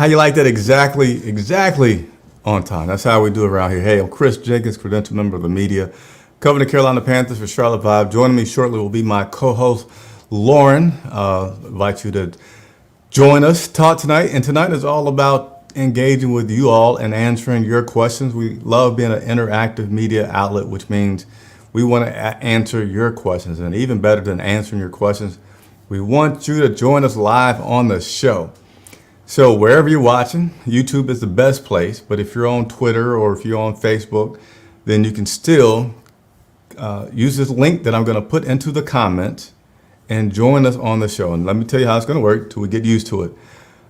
How you like that? Exactly on time. That's how we do it around here. Hey, I'm Chris Jenkins, credential member of the media, covering the Carolina Panthers for Charlotte Vibe. Joining me shortly will be my co-host, Lauren. Invite you to join us, talk tonight. And tonight is all about engaging with you all and answering your questions. We love being an interactive media outlet, which means we want to answer your questions. And even better than answering your questions, we want you to join us live on the show. So wherever you're watching, YouTube is the best place. But if you're on Twitter or if you're on Facebook, then you can still use this link that I'm going to put into the comments and join us on the show. And let me tell you how it's going to work till we get used to it.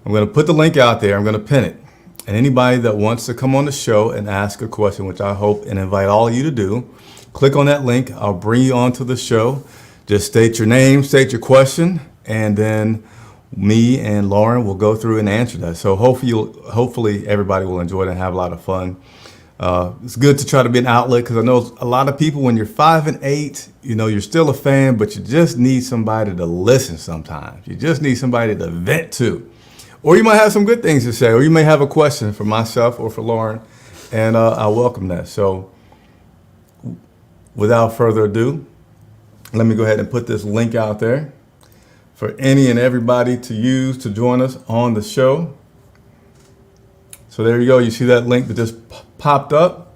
I'm going to put the link out there. I'm going to pin it. And anybody that wants to come on the show and ask a question, which I hope and invite all of you to do, click on that link. I'll bring you onto the show. Just state your name, state your question, and then me and Lauren will go through and answer that. So hopefully everybody will enjoy it and have a lot of fun. It's good to try to be an outlet because I know a lot of people, when you're 5 and 8, you know, you're still a fan, but you just need somebody to listen sometimes. You just need somebody to vent to. Or you might have some good things to say, or you may have a question for myself or for Lauren, and I welcome that. So without further ado, let me go ahead and put this link out there for any and everybody to use to join us on the show. So there you go. You see that link that just popped up?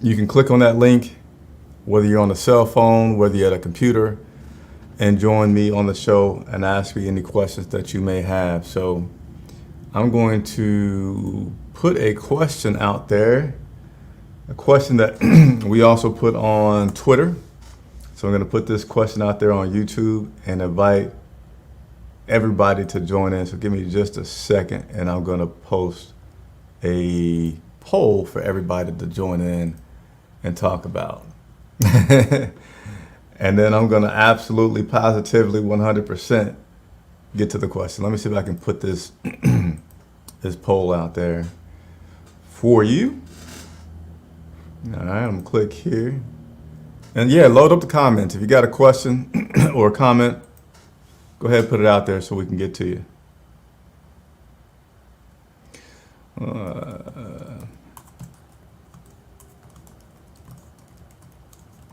You can click on that link, whether you're on a cell phone, whether you're at a computer, and join me on the show and ask me any questions that you may have. So I'm going to put a question out there, a question that we also put on Twitter. So I'm going to put this question out there on YouTube and invite everybody to join in. So give me just a second and I'm going to post a poll for everybody to join in and talk about. And then I'm going to absolutely, positively, 100% get to the question. Let me see if I can put this this poll out there for you. All right, I'm going to click here. And yeah, load up the comments. If you got a question or a comment, go ahead and put it out there so we can get to you.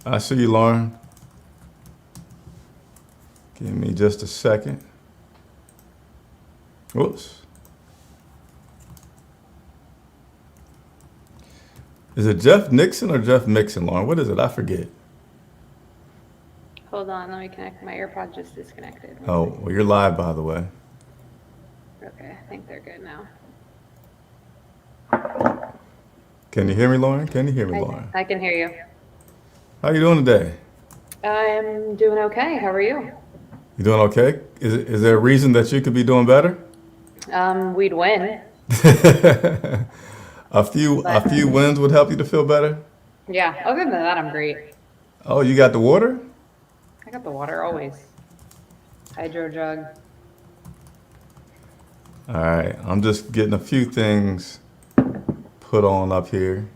I see you, Lauren. Give me just a second. Whoops. Is it Jeff Nixon or Jeff Mixon, Lauren? What is it? I forget. Hold on, let me connect. My AirPod just disconnected. Oh, well, you're live, by the way. Okay, I think they're good now. Can you hear me, Lauren? Can you hear me, Lauren? I can hear you. How you doing today? I'm doing okay. How are you? You doing okay? Is there a reason that you could be doing better? We'd win. A few wins would help you to feel better? Yeah, other than that, I'm great. Oh, you got the water? I got the water always. Hydro jug. All right, I'm just getting a few things put on up here.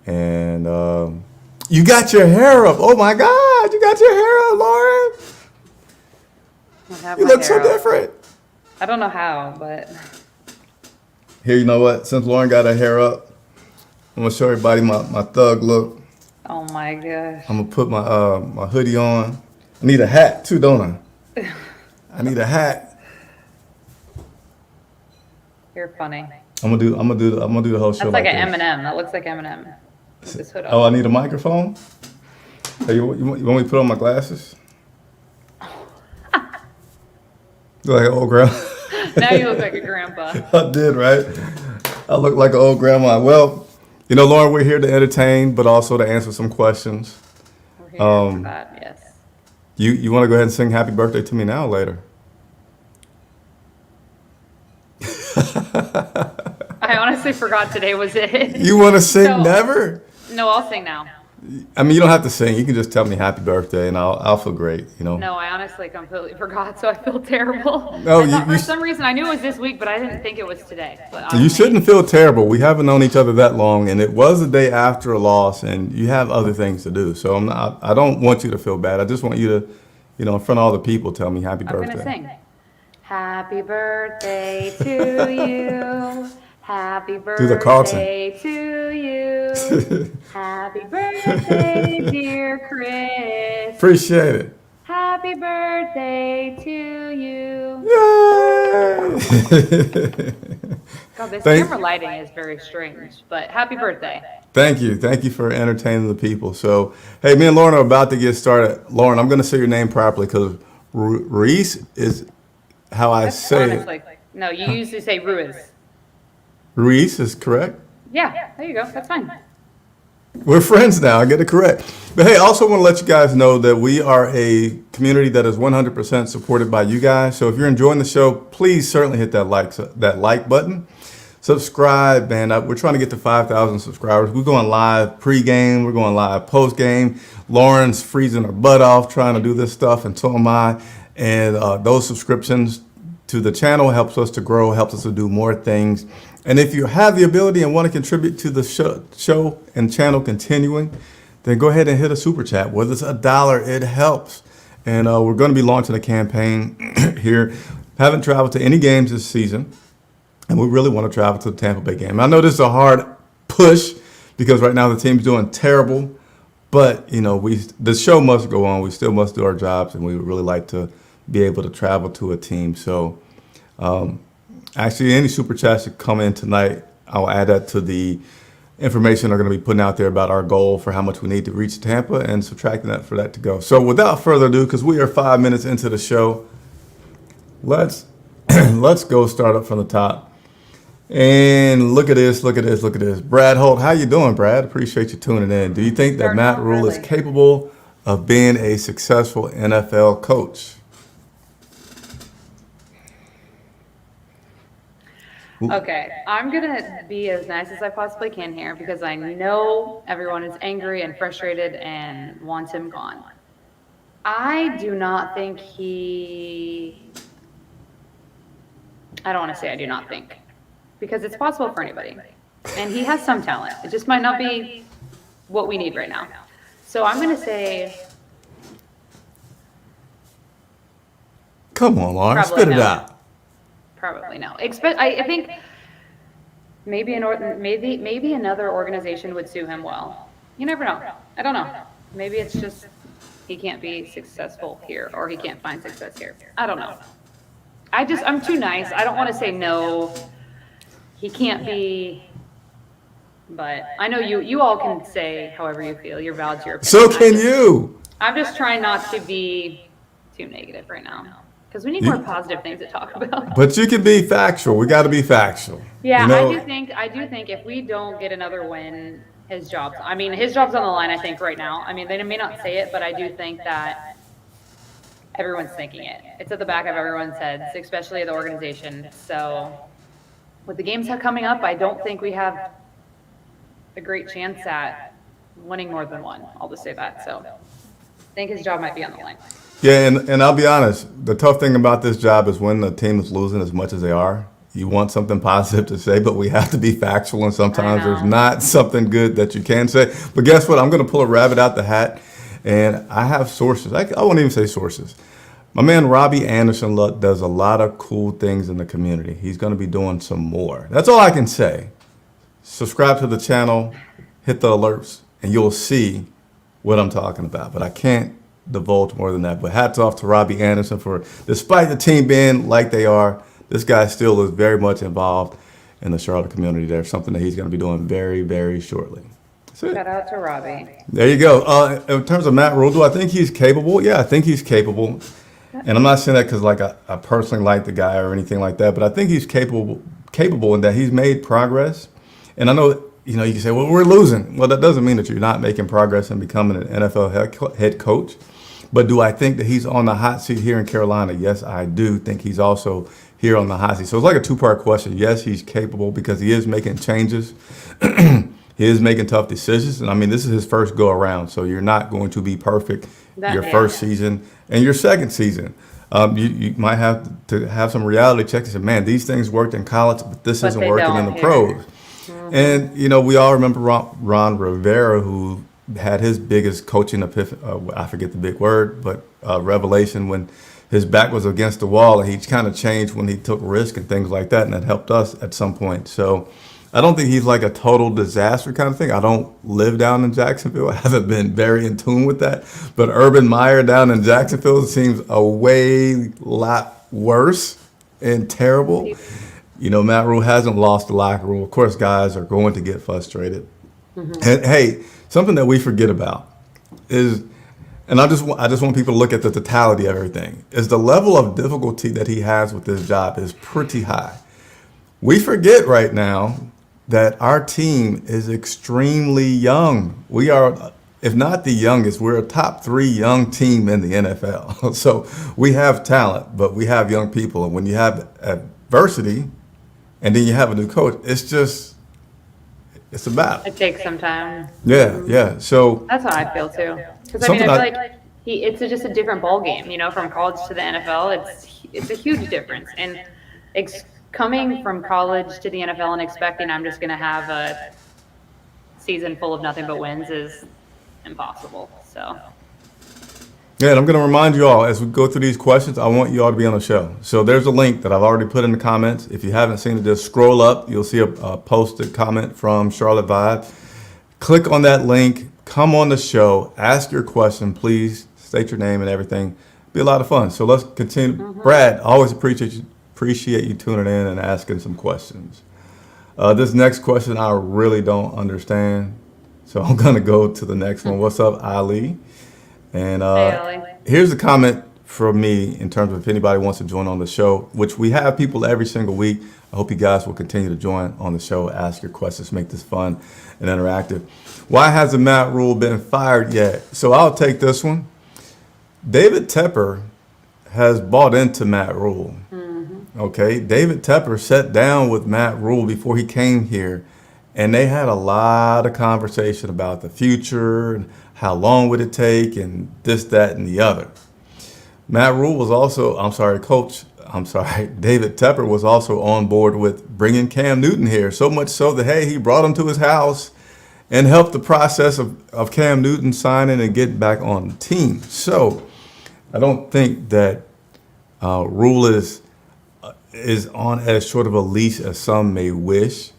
And you got your hair up. Oh my God, you got your hair up, Lauren. You look so different. I don't know how, but. Here, you know what? Since Lauren got her hair up, I'm gonna show everybody my thug look. Oh my gosh. I'm gonna put my my hoodie on. I need a hat too, don't I? I need a hat. You're funny. I'm gonna do the whole show. That's like this. an Eminem. That looks like Eminem. Put this hood Oh, on. I need a microphone. Hey, you want me to put on my glasses? Look like an old grandma. Now you look like a grandpa. I did, right? I look like an old grandma. Well, you know, Lauren, we're here to entertain, but also to answer some questions. We're here for that, yes. You want to go ahead and sing happy birthday to me now or later? I honestly forgot today was it. You want to sing No. never? No, I'll sing now. I mean, you don't have to sing. You can just tell me happy birthday, and I'll feel great. You know. No, I honestly completely forgot, so I feel terrible. No, I thought you for some reason I knew it was this week, but I didn't think it was today. But You shouldn't feel terrible. We haven't known each other that long, and it was the day after a loss, and you have other things to do. So I don't want you to feel bad. I just want you to, you know, in front of all the people, tell me happy I'm birthday. gonna sing. Happy birthday to you. Happy Do the Carlton. birthday to you. Happy birthday, dear Chris. Appreciate it. Happy birthday to you. Yay! God, this Thank- camera lighting is very strange, but happy birthday. Thank you. Thank you for entertaining the people. So, hey, me and Lauren are about to get started. Lauren, I'm going to say your name properly because Reese is how I say it. Honestly. No, you usually say Ruiz. Reese is correct. Yeah, there you go. That's fine. We're friends now. I get it correct. But hey, I also want to let you guys know that we are a community that is 100% supported by you guys. So if you're enjoying the show, please certainly hit that like button. Subscribe, man. We're trying to get to 5,000 subscribers. We're going live pregame. We're going live postgame. Lauren's freezing her butt off trying to do this stuff, and so am I. And those subscriptions to the channel helps us to grow, helps us to do more things. And if you have the ability and want to contribute to the show and channel continuing, then go ahead and hit a super chat. Whether it's $1, it helps. And we're going to be launching a campaign here. Haven't traveled to any games this season, and we really want to travel to the Tampa Bay game. I know this is a hard push because right now the team's doing terrible, but the show must go on. We still must do our jobs, and we would really like to be able to travel to a team. So actually, any super chats that come in tonight, I'll add that to the information I'm going to be putting out there about our goal for how much we need to reach Tampa and subtracting that for that to go. So without further ado, because we are 5 minutes into the show, let's go start up from the top. And look at this. Brad Holt, how you doing, Brad? Appreciate you tuning in. Do you think that Matt Rule is capable of being a successful NFL coach? Okay, I'm gonna be as nice as I possibly can here because I know everyone is angry and frustrated and wants him gone. I do not think I don't want to say I do not think, because it's possible for anybody. And he has some talent. It just might not be what we need right now. So I'm gonna say, come on, Lauren, probably spit it no. out. Probably no. I think maybe another organization would sue him well. You never know. I don't know. Maybe it's just he can't be successful here, or he can't find success here. I don't know. I'm too nice. I don't want to say no. He can't be. But I know you all can say however you feel. You're valid to your opinion. So can you. I'm just trying not to be too negative right now. Because we need more positive things to talk about. But you can be factual. We got to be factual. Yeah, I do think if we don't get another win, his job's on the line, I think, right now. I mean, they may not say it, but I do think that everyone's thinking it. It's at the back of everyone's heads, especially the organization. So with the games coming up, I don't think we have a great chance at winning more than one. I'll just say that. So I think his job might be on the line. Yeah, and I'll be honest, the tough thing about this job is when the team is losing as much as they are, you want something positive to say, but we have to be factual, and sometimes there's not something good that you can say. But guess what? I'm going to pull a rabbit out the hat, and I have sources. I won't even say sources. My man Robbie Anderson does a lot of cool things in the community. He's going to be doing some more. That's all I can say. Subscribe to the channel, hit the alerts, and you'll see what I'm talking about. But I can't divulge more than that. But hats off to Robbie Anderson for, despite the team being like they are, this guy still is very much involved in the Charlotte community. There's something that he's going to be doing very, very shortly. Shout out to Robbie. There you go. In terms of Matt Rule, do I think he's capable? Yeah, I think he's capable. And I'm not saying that because I personally like the guy or anything like that, but I think he's capable in that he's made progress. And I know, you can say, well, we're losing. Well, that doesn't mean that you're not making progress in becoming an NFL head coach. But do I think that he's on the hot seat here in Carolina? Yes, I do think he's also here on the hot seat. So it's like a two-part question. Yes, he's capable because he is making changes. He is making tough decisions. And, this is his first go-around. So you're not going to be perfect your first season and your second season. You might have to have some reality checks and say, man, these things worked in college, but this isn't working in the pros. Mm-hmm. And, we all remember Ron Rivera, who had his biggest coaching I forget the big word, but revelation when his back was against the wall, and he kind of changed when he took risk and things like that, and that helped us at some point. So I don't think he's like a total disaster kind of thing. I don't live down in Jacksonville. I haven't been very in tune with that. But Urban Meyer down in Jacksonville seems a lot worse and terrible. You know, Matt Rule hasn't lost the locker room. Of course, guys are going to get frustrated. And hey, something that we forget about is, and I just want people to look at the totality of everything, is the level of difficulty that he has with this job is pretty high. We forget right now that our team is extremely young. We are, if not the youngest, we're a top 3 young team in the NFL. So we have talent, but we have young people. And when you have adversity and then you have a new coach, it's a battle. It takes some time. Yeah. So That's how I feel too. Because I Something feel I- like it's just a different ball game. From college to the NFL, it's a huge difference. And coming from college to the NFL and expecting I'm just going to have a season full of nothing but wins is impossible. So. Yeah, and I'm going to remind you all, as we go through these questions, I want you all to be on the show. So there's a link that I've already put in the comments. If you haven't seen it, just scroll up. You'll see a posted comment from Charlotte Vibe. Click on that link. Come on the show. Ask your question. Please state your name and everything. Be a lot of fun. So let's continue. Brad, always appreciate you tuning in and asking some questions. This next question I really don't understand. So I'm going to go to the next one. What's up, Ali? And Hey, Ali. here's a comment from me in terms of if anybody wants to join on the show, which we have people every single week. I hope you guys will continue to join on the show, ask your questions, make this fun and interactive. Why hasn't Matt Rule been fired yet? So I'll take this one. David Tepper has bought into Matt Rule. Okay, David Tepper sat down with Matt Rule before he came here, and they had a lot of conversation about the future and how long would it take and this, that, and the other. Matt Rule was also, David Tepper was also on board with bringing Cam Newton here, so much so that, hey, he brought him to his house and helped the process of Cam Newton signing and getting back on the team. So I don't think that Rule is on as short of a leash as some may wish,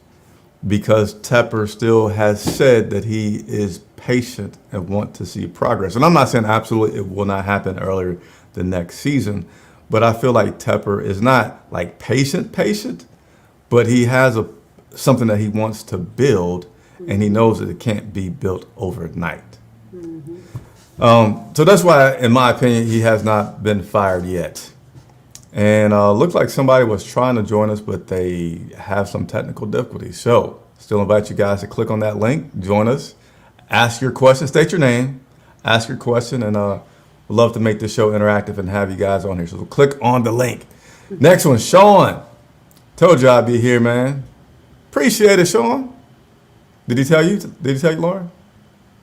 because Tepper still has said that he is patient and want to see progress. And I'm not saying absolutely it will not happen earlier the next season, but I feel like Tepper is not like patient, but he has something that he wants to build, and he knows that it can't be built overnight. So that's why, in my opinion, he has not been fired yet. And looked like somebody was trying to join us, but they have some technical difficulties. So still invite you guys to click on that link, join us, ask your question, state your name, ask your question, and we'd love to make this show interactive and have you guys on here. So click on the link. Next one, Sean. Told you I'd be here, man. Appreciate it, Sean. Did he tell you, Lauren?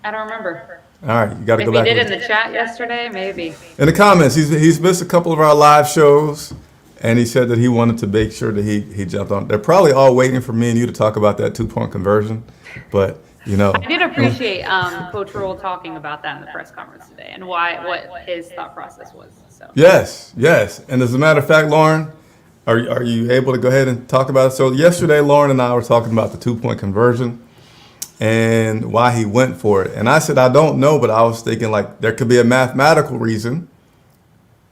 I don't remember. All right, you got to If go he back. did and- in the chat yesterday, maybe. In the comments, he's missed a couple of our live shows, and he said that he wanted to make sure that he jumped on. They're probably all waiting for me and you to talk about that 2-point conversion, but I did appreciate Coach Rule talking about that in the press conference today and what his thought process was. So yes. And as a matter of fact, Lauren, are you able to go ahead and talk about it? So yesterday, Lauren and I were talking about the 2-point conversion and why he went for it. And I said, I don't know, but I was thinking like there could be a mathematical reason.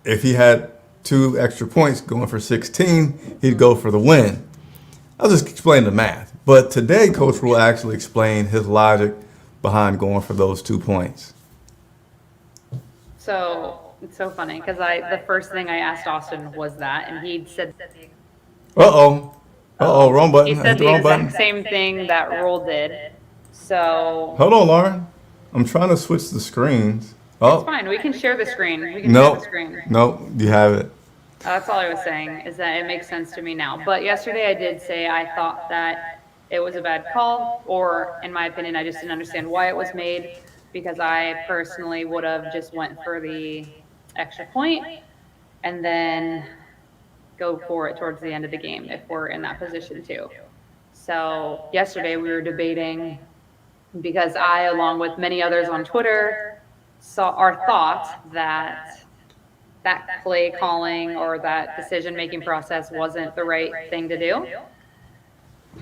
If he had 2 extra points going for 16, he'd go for the win. I was just explaining the math. But today, Coach Rule actually explained his logic behind going for those 2 points. So it's so funny because the first thing I asked Austin was that, and he said Wrong button. he Hit said the the wrong exact button. same thing that Rule did. So Hold on, Lauren. I'm trying to switch the screens. it's Oh, fine. We can share the screen. We can share no, the screen. no, you have it. That's all I was saying, is that it makes sense to me now. But yesterday I did say I thought that it was a bad call, or in my opinion, I just didn't understand why it was made, because I personally would have just went for the extra point and then go for it towards the end of the game if we're in that position too. So yesterday we were debating, because I, along with many others on Twitter, saw our thought that that play calling or that decision-making process wasn't the right thing to do.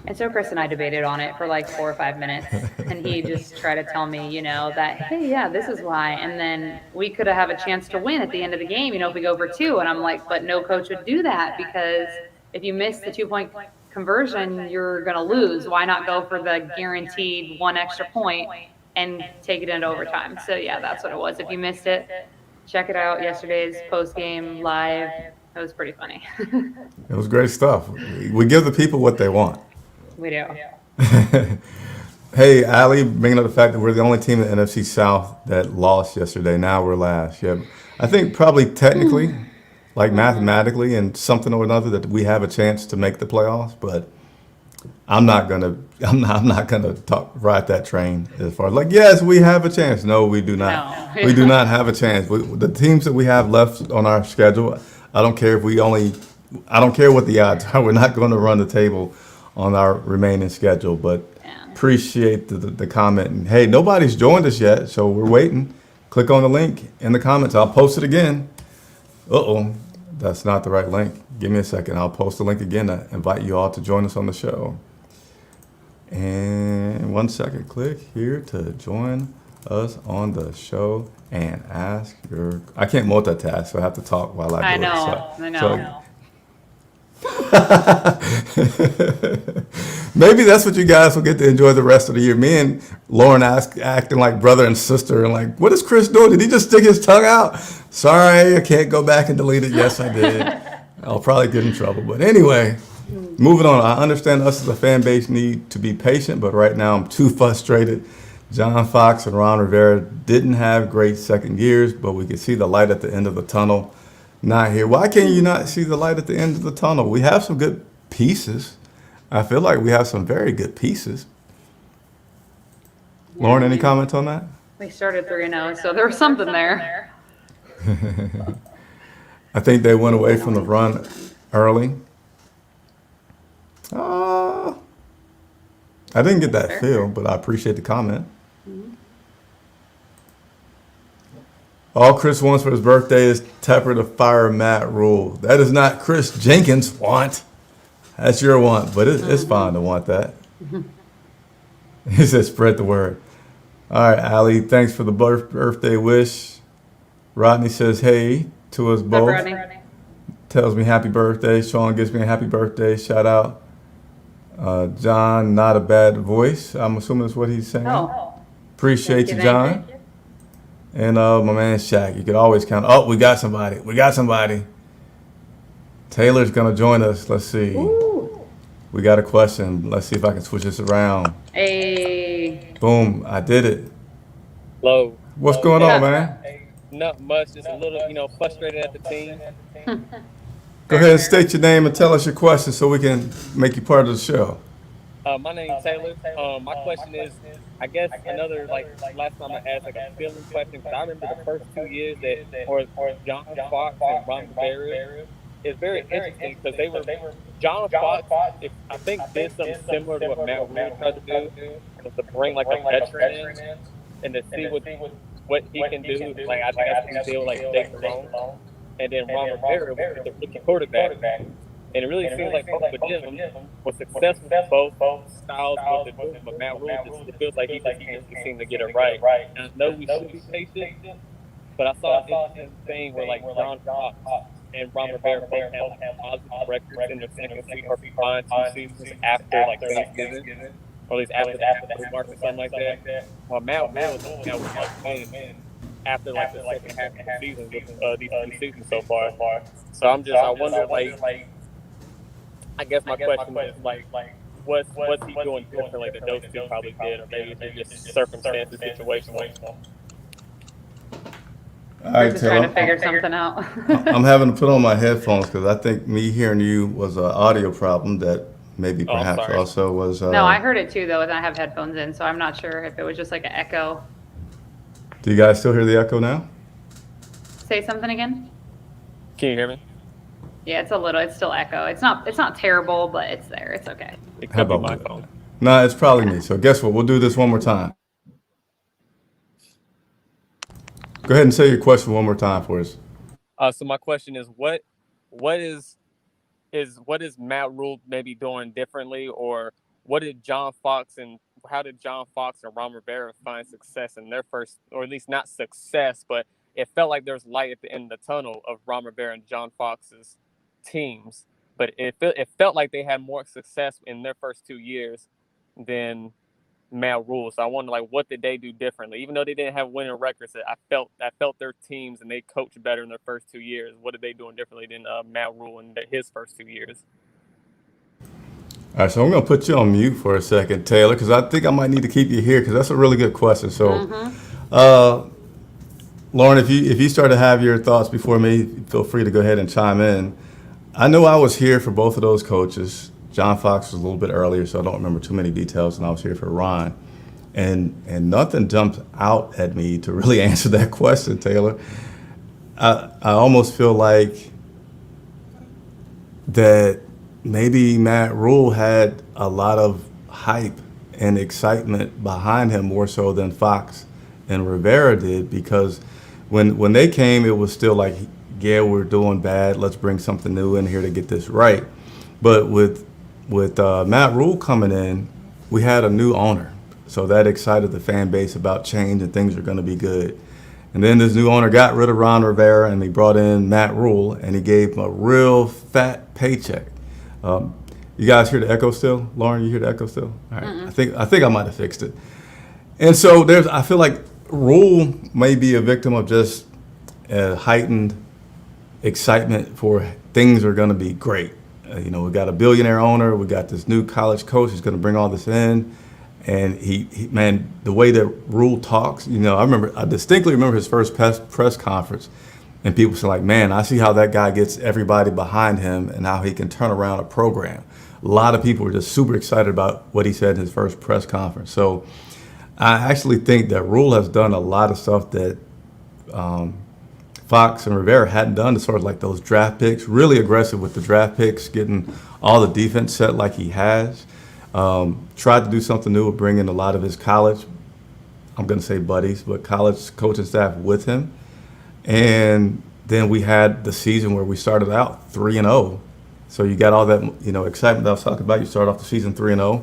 And so Chris and I debated on it for like 4 or 5 minutes, and he just tried to tell me, that, hey, yeah, this is why. And then we could have a chance to win at the end of the game, if we go for 2. And I'm like, but no coach would do that, because if you miss the 2-point conversion, you're going to lose. Why not go for the guaranteed 1 extra point and take it into overtime? So yeah, that's what it was. If you missed it, check it out. Yesterday's post-game live. It was pretty funny. It was great stuff. We give the people what they want. We do. Hey, Ali, bringing up the fact that we're the only team in the NFC South that lost yesterday. Now we're last. Yeah, I think probably technically, like mathematically and something or another, that we have a chance to make the playoffs. But I'm not gonna ride that train as far as like, yes, we have a chance. No, we do not. No. We do not have a chance. The teams that we have left on our schedule, I don't care what the odds are. We're not going to run the table on our remaining schedule, but appreciate the comment. And hey, nobody's joined us yet, so we're waiting. Click on the link in the comments. I'll post it again. That's not the right link. Give me a second. I'll post the link again to invite you all to join us on the show. And 1 second, click here to join us on the show and ask I can't multitask, so I have to talk while I do it. I know. Maybe that's what you guys will get to enjoy the rest of the year. Me and Lauren acting like brother and sister, and like, what is Chris doing? Did he just stick his tongue out? Sorry, I can't go back and delete it. Yes, I did. I'll probably get in trouble. But anyway, moving on. I understand us as a fan base need to be patient, but right now I'm too frustrated. John Fox and Ron Rivera didn't have great second years, but we could see the light at the end of the tunnel. Not here. Why can't you not see the light at the end of the tunnel? We have some good pieces. I feel like we have some very good pieces. Lauren, any comments on that? We started 3-0, so there was something there. I think they went away from the run early. I didn't get that feel, but I appreciate the comment. All Chris wants for his birthday is Tepper to fire Matt Rule. That is not Chris Jenkins' want. That's your want, but it's fine to want that. He said spread the word. All right, Ali, thanks for the birthday wish. Rodney says hey to us both. Rodney. Tells me happy birthday. Sean gives me a happy birthday. Shout out. John, not a bad voice. I'm assuming that's what he's saying. Oh. Appreciate you, John. And my man Shaq, you could always count. Oh, we got somebody. Taylor's gonna join us. Let's see. Ooh. We got a question. Let's see if I can switch this around. Hey. Boom, I did it. Hello. What's going on, man? Not much, just a little, frustrated at the team. Go ahead and state your name and tell us your question so we can make you part of the show. My name's Taylor. My question is, I guess another, last time I asked, a feeling question, because I remember the first 2 years or John Fox and Ron Rivera. It's very interesting because John Fox, I think, did something similar to what Matt Rule tried to do, was to bring a veteran in and to see what he can do. I think that's what he did with Jake Malone. And then Ron Rivera was the rookie quarterback. And it really seems like both of them were successful both styles of the move, but Matt Rule it feels like he just can't seem to get it right. And I know we should be patient, but I saw an interesting thing where John Fox and Ron Rivera both have positive records in their second season or behind 2 seasons after Thanksgiving, or at least after the mark or something like that. Well, Matt Rule was playing after the second half of the season with these 2 seasons so far. So I wonder I guess my question is what's he doing differently that those two probably did, or maybe it's just circumstances, situational. All right, Chris is trying to figure something out. I'm having to put on my headphones because I think me hearing you was an audio problem that maybe perhaps also was. No, I heard it too though, and I have headphones in, so I'm not sure if it was just an echo. Do you guys still hear the echo now? Say something again. Can you hear me? Yeah, it's still echo. It's not terrible, but it's there. It's okay. It could be my phone. No, it's probably me. So guess what? We'll do this one more time. Go ahead and say your question one more time for us. So my question is, what is Matt Rule maybe doing differently, or how did John Fox and Ron Rivera find success in their first, or at least not success, but it felt like there was light at the end of the tunnel of Ron Rivera and John Fox's teams, but it felt like they had more success in their first 2 years than Matt Rule. So I wonder, like, what did they do differently? Even though they didn't have winning records, I felt their teams and they coached better in their first 2 years. What are they doing differently than Matt Rule in his first 2 years? All right, so I'm going to put you on mute for a second, Taylor, because I think I might need to keep you here because that's a really good question. So, Lauren, if you start to have your thoughts before me, feel free to go ahead and chime in. I know I was here for both of those coaches. John Fox was a little bit earlier, so I don't remember too many details, and I was here for Ron. And nothing jumped out at me to really answer that question, Taylor. I almost feel like that maybe Matt Rule had a lot of hype and excitement behind him more so than Fox and Rivera did, because when they came, it was still like, yeah, we're doing bad. Let's bring something new in here to get this right. But with Matt Rule coming in, we had a new owner. So that excited the fan base about change and things are going to be good. And then this new owner got rid of Ron Rivera and he brought in Matt Rule and he gave him a real fat paycheck. You guys hear the echo still? Lauren, you hear the echo still? All right. I think I might have fixed it. And so I feel like Rule may be a victim of just heightened excitement for things are going to be great. We got a billionaire owner. We got this new college coach who's going to bring all this in. And he man, the way that Rule talks, I distinctly remember his first press conference, and people say like, man, I see how that guy gets everybody behind him and how he can turn around a program. A lot of people were just super excited about what he said in his first press conference. So I actually think that Rule has done a lot of stuff that Fox and Rivera hadn't done, to sort of like those draft picks, really aggressive with the draft picks, getting all the defense set like he has. Tried to do something new with bringing a lot of his college, I'm going to say buddies, but college coaching staff with him. And then we had the season where we started out 3-0. So you got all that, excitement that I was talking about. You start off the season 3-0.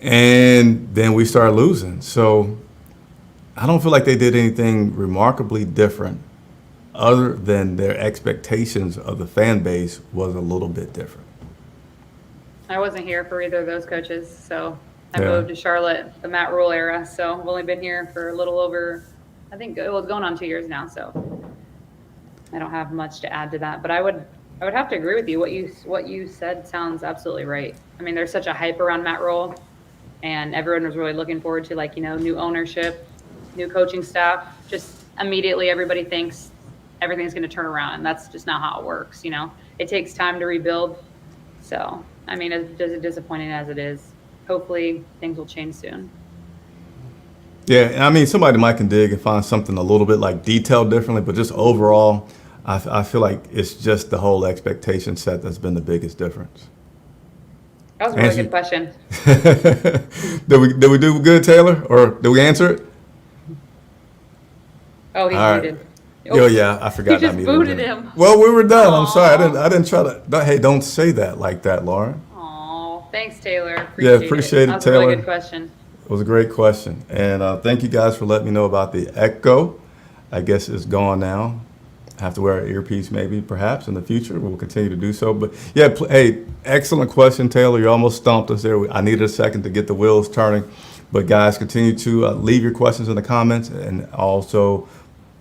And then we started losing. So I don't feel like they did anything remarkably different, other than their expectations of the fan base was a little bit different. I wasn't here for either of those coaches, so I moved to Charlotte, the Matt Rule era. So I've only been here for a little over, I think it was going on 2 years now. So I don't have much to add to that, but I would have to agree with you. What you said sounds absolutely right. I mean, there's such a hype around Matt Rule, and everyone was really looking forward to new ownership, new coaching staff. Just immediately everybody thinks everything's going to turn around, and that's just not how it works. It takes time to rebuild. So, I mean, as disappointing as it is, hopefully things will change soon. Yeah, I mean, somebody might can dig and find something a little bit like detailed differently, but just overall, I feel like it's just the whole expectation set that's been the biggest difference. That was a really good question. Did we do good, Taylor, or did we answer it? Oh, he's muted. Oh yeah, I forgot. You just booted him. Well, we were done. I'm sorry. I didn't try to. Hey, don't say that like that, Lauren. Oh, thanks, Taylor. Appreciate it, That was Taylor. a really good question. It was a great question, and thank you guys for letting me know about the echo. I guess it's gone now. I have to wear an earpiece maybe, perhaps, in the future. We'll continue to do so. But yeah, hey, excellent question, Taylor. You almost stumped us there. I needed a second to get the wheels turning. But guys, continue to leave your questions in the comments, and also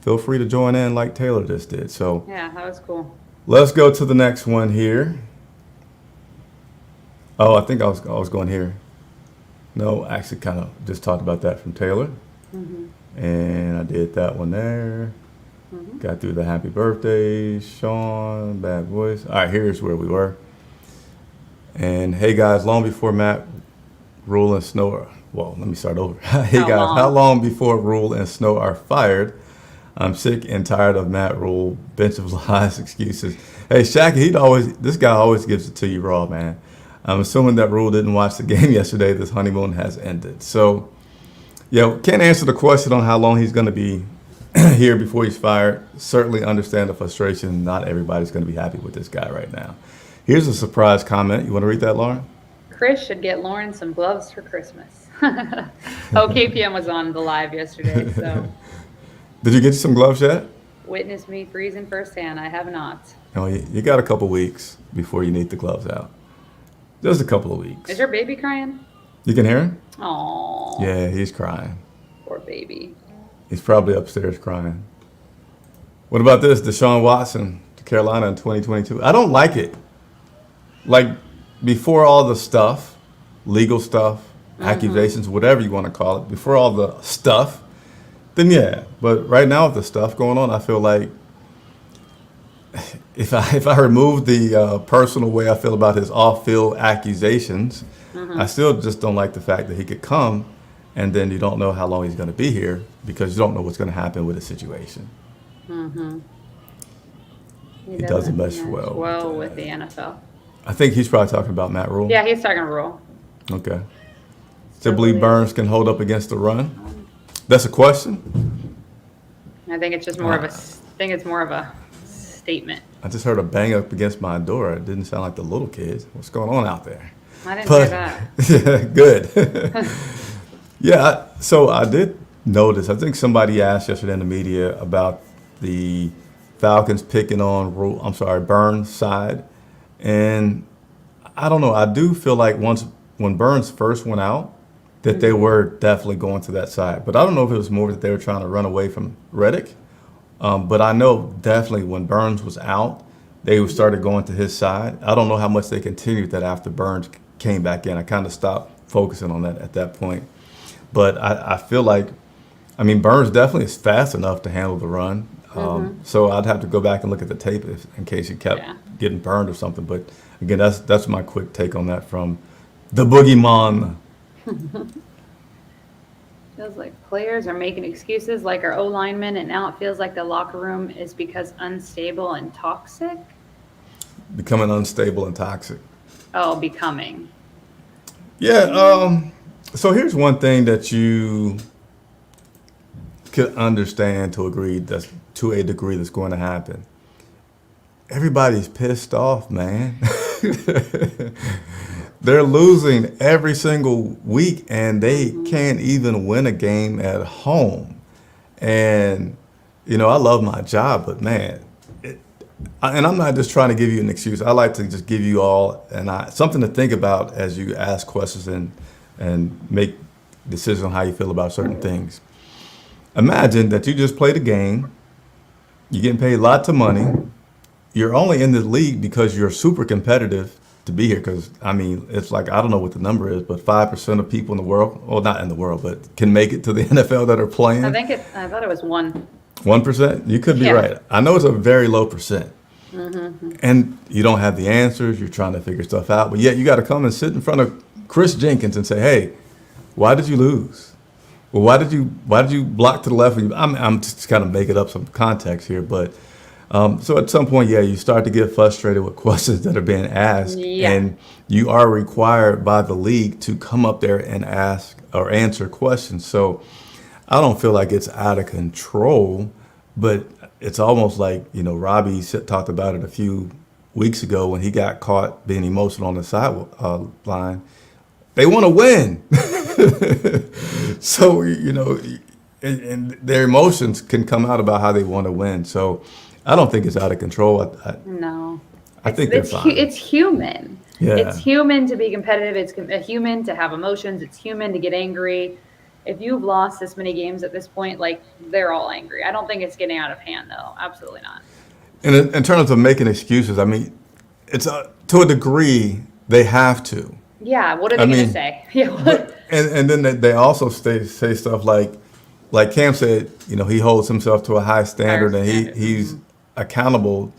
feel free to join in like Taylor just did. So yeah, that was cool. Let's go to the next one here. Oh, I think I was going here. No, I actually kind of just talked about that from Taylor. And I did that one there. Got through the happy birthday, Sean, bad voice. All right, here's where we were. And hey guys, long before Matt Rule and Snow well, let me start over. Hey guys, how long before Rule and Snow are fired? I'm sick and tired of Matt Rule, bench of lies, excuses. Hey, Shaq, this guy always gives it to you raw, man. I'm assuming that Rule didn't watch the game yesterday. This honeymoon has ended. So, can't answer the question on how long he's going to be here before he's fired. Certainly understand the frustration. Not everybody's going to be happy with this guy right now. Here's a surprise comment. You want to read that, Lauren? Chris should get Lauren some gloves for Christmas. Oh, KPM was on the live yesterday, so Did you get some gloves yet? witness me freezing firsthand. I have not. No, you got a couple weeks before you need the gloves out. Just a couple of weeks. Is your baby crying? You can hear him? Oh, Yeah, he's crying. poor baby. He's probably upstairs crying. What about this? Deshaun Watson to Carolina in 2022. I don't like it. Like, before all the stuff, legal stuff, accusations, whatever you want to call it, before all the stuff, then yeah. But right now with the stuff going on, I feel like if I remove the personal way I feel about his off-field accusations, I still just don't like the fact that he could come and then you don't know how long he's going to be here because you don't know what's going to happen with the situation. He doesn't mesh well with the NFL. I think he's probably talking about Matt Rule. Yeah, he's talking rule. Okay. Still believe Burns can hold up against the run? That's a question? I think it's just more of a. I think it's more of a statement. I just heard a bang up against my door. It didn't sound like the little kids. What's going on out there? I didn't hear that. Yeah, good. Yeah, so I did notice, I think somebody asked yesterday in the media about the Falcons picking on Burns' side. And I don't know, I do feel like when Burns first went out, that they were definitely going to that side. But I don't know if it was more that they were trying to run away from Reddick. But I know definitely when Burns was out, they started going to his side. I don't know how much they continued that after Burns came back in. I kind of stopped focusing on that at that point. But I feel like, Burns definitely is fast enough to handle the run. So I'd have to go back and look at the tape in case he kept getting burned or something. But again, that's my quick take on that from the boogeyman. Feels like players are making excuses like our O-linemen, and now it feels like the locker room is because unstable and toxic. Becoming unstable and toxic. Oh, becoming. Yeah. So here's one thing that you could understand to a degree that's going to happen. Everybody's pissed off, man. They're losing every single week, and they can't even win a game at home. And, I love my job, but man, and I'm not just trying to give you an excuse. I like to just give you all something to think about as you ask questions and make decisions on how you feel about certain things. Imagine that you just played a game, you're getting paid lots of money, you're only in the league because you're super competitive to be here. Because it's like, I don't know what the number is, but 5% of people in the world, well, not in the world, but can make it to the NFL that are playing. I thought it was 1. 1%? You could be right. I know it's a very low percent. And you don't have the answers. You're trying to figure stuff out, but yet you got to come and sit in front of Chris Jenkins and say, "Hey, why did you lose? Well, why did you block to the left?" I'm just kind of making up some context here, but so at some point, you start to get frustrated with questions that are being asked, and you are required by the league to come up there and ask or answer questions. So I don't feel like it's out of control, but it's almost like, Robbie talked about it a few weeks ago when he got caught being emotional on the sideline. They want to win. So, and their emotions can come out about how they want to win. So I don't think it's out of control. No. I think they're fine. It's human. Yeah. It's human to be competitive. It's human to have emotions. It's human to get angry. If you've lost this many games at this point, like, they're all angry. I don't think it's getting out of hand, though. Absolutely not. And in terms of making excuses, it's to a degree they have to. Yeah, what are they going to say? And then they also say stuff like Cam said, he holds himself to a high standard and he's accountable.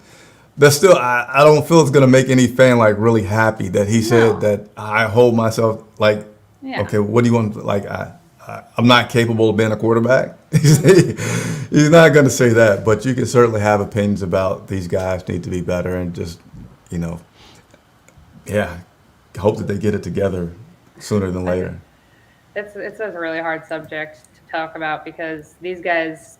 That's still, I don't feel it's going to make any fan really happy that he said that I hold myself okay, what do you want? I'm not capable of being a quarterback. He's not going to say that, but you can certainly have opinions about these guys need to be better and just, hope that they get it together sooner than later. It's a really hard subject to talk about because these guys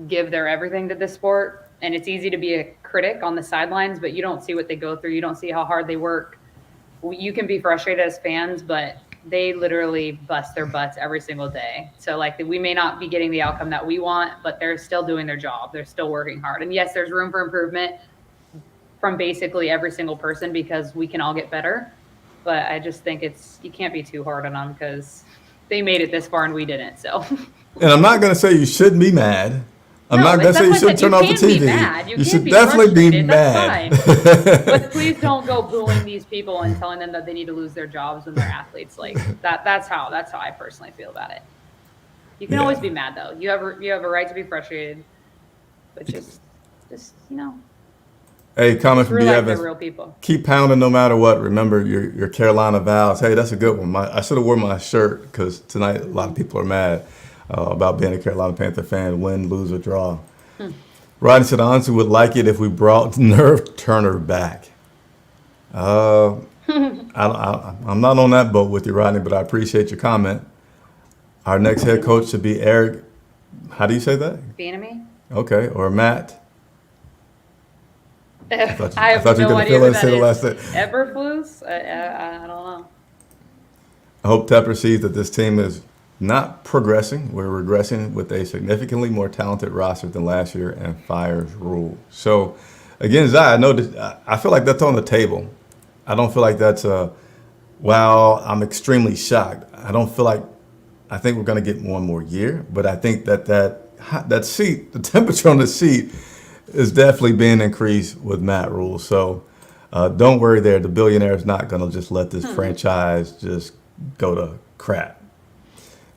give their everything to this sport. And it's easy to be a critic on the sidelines, but you don't see what they go through. You don't see how hard they work. You can be frustrated as fans, but they literally bust their butts every single day. So like we may not be getting the outcome that we want, but they're still doing their job. They're still working hard. And yes, there's room for improvement from basically every single person because we can all get better. But I just think you can't be too hard on them because they made it this far and we didn't. So. And I'm not going to say you shouldn't be mad. I'm No, not going to say you that's what I shouldn't said. turn off the You can TV. be mad. You can should be definitely be frustrated. mad. That's fine. But please don't go booing these people and telling them that they need to lose their jobs when they're athletes. Like that's how I personally feel about it. You can Yeah. always be mad though. You have a right to be frustrated, but just Hey, comment from B. realize Evans. they're real people. Keep pounding no matter what. Remember your Carolina vows. Hey, that's a good one. I should have worn my shirt because tonight a lot of people are mad about being a Carolina Panther fan, win, lose, or draw. Rodney said, I honestly would like it if we brought Nerve Turner back. I'm not on that boat with you, Rodney, but I appreciate your comment. Our next head coach should be Eric. How do you say that? Bieniemy? Okay, or Matt. I I thought you were no gonna idea fill who that, say the that last is. thing. Eberflus? I don't know. I hope Tepper sees that this team is not progressing. We're regressing with a significantly more talented roster than last year and fires Rule. So, again, Zai, I know that I feel like that's on the table. I don't feel like that's wow, I'm extremely shocked. I think we're going to get one more year, but I think that seat, the temperature on the seat is definitely being increased with Matt Rule. So don't worry there. The billionaire is not going to just let this franchise just go to crap.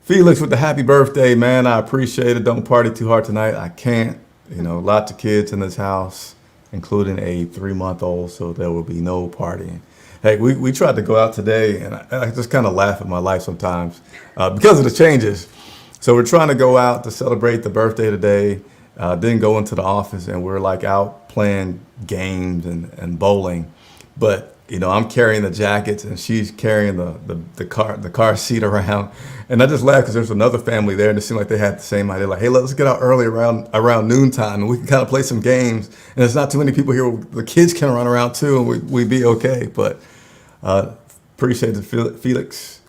Felix with the happy birthday, man. I appreciate it. Don't party too hard tonight. I can't. Lots of kids in this house, including a 3-month-old, so there will be no partying. Hey, we tried to go out today, and I just kind of laugh at my life sometimes because of the changes. So we're trying to go out to celebrate the birthday today, then go into the office, and we're like out playing games and bowling. But I'm carrying the jackets, and she's carrying the car seat around. And I just laugh because there's another family there, and it seemed like they had the same idea. Like, hey, let's get out early around noontime, and we can kind of play some games. And there's not too many people here. The kids can run around too, and we'd be okay. But appreciate it, Felix.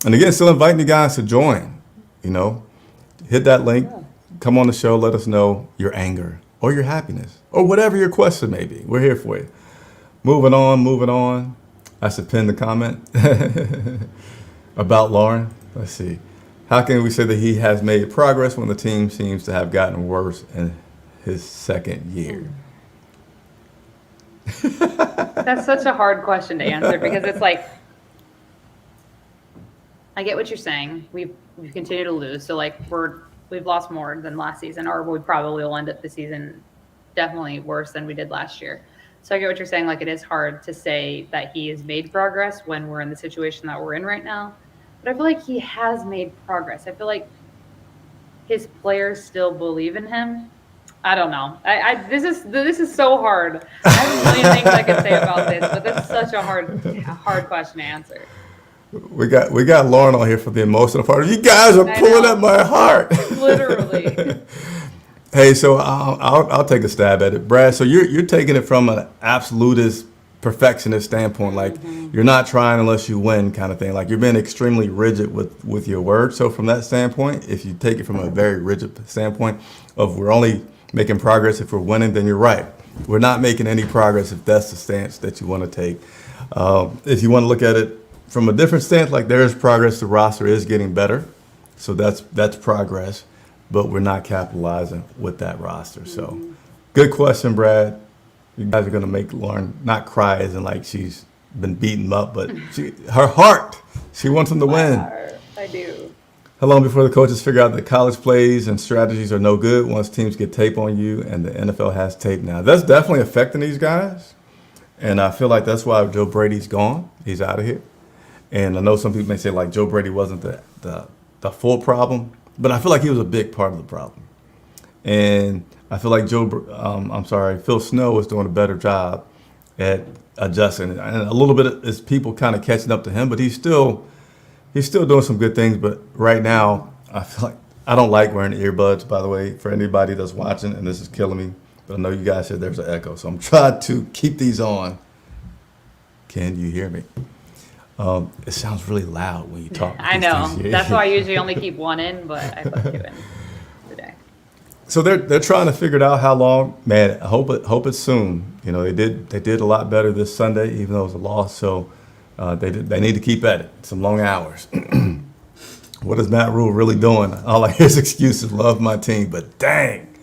And again, still inviting you guys to join. Hit that link, come on the show, let us know your anger or your happiness or whatever your question may be. We're here for you. Moving on. I should pin the comment about Lauren. Let's see. How can we say that he has made progress when the team seems to have gotten worse in his second year? That's such a hard question to answer because it's like, I get what you're saying. We've continued to lose. So like we've lost more than last season, or we probably will end up the season definitely worse than we did last year. So I get what you're saying. Like it is hard to say that he has made progress when we're in the situation that we're in right now. But I feel like he has made progress. I feel like his players still believe in him. I don't know. This is so hard. I have a million things I could say about this, but this is such a hard question to answer. We got Lauren on here for the emotional part. You guys are pulling at my heart. Literally. Hey, so I'll take a stab at it, Brad. So you're taking it from an absolutist perfectionist standpoint, like you're not trying unless you win, kind of thing. Like you're being extremely rigid with your words. So from that standpoint, if you take it from a very rigid standpoint of we're only making progress if we're winning, then you're right. We're not making any progress if that's the stance that you want to take. If you want to look at it from a different stance, like there is progress, the roster is getting better, so that's progress. But we're not capitalizing with that roster. So, good question, Brad. You guys are gonna make Lauren not cry as in like she's been beaten up, but her heart, she wants them to win. I do. How long before the coaches figure out that college plays and strategies are no good once teams get tape on you and the NFL has tape now? That's definitely affecting these guys, and I feel like that's why Joe Brady's gone. He's out of here. And I know some people may say like Joe Brady wasn't the full problem, but I feel like he was a big part of the problem. And I feel like Phil Snow is doing a better job at adjusting. And a little bit is people kind of catching up to him, but he's still doing some good things. But right now, I feel like I don't like wearing earbuds, by the way, for anybody that's watching, and this is killing me. But I know you guys said there's an echo, so I'm trying to keep these on. Can you hear me? It sounds really loud when you talk. I know. That's why I usually only keep one in, but I put 2 in today. So they're trying to figure it out how long. Man, I hope it's soon. You know, they did a lot better this Sunday, even though it was a loss. So they need to keep at it. Some long hours. What is Matt Rule really doing? All I hear is excuses. Love my team, but dang.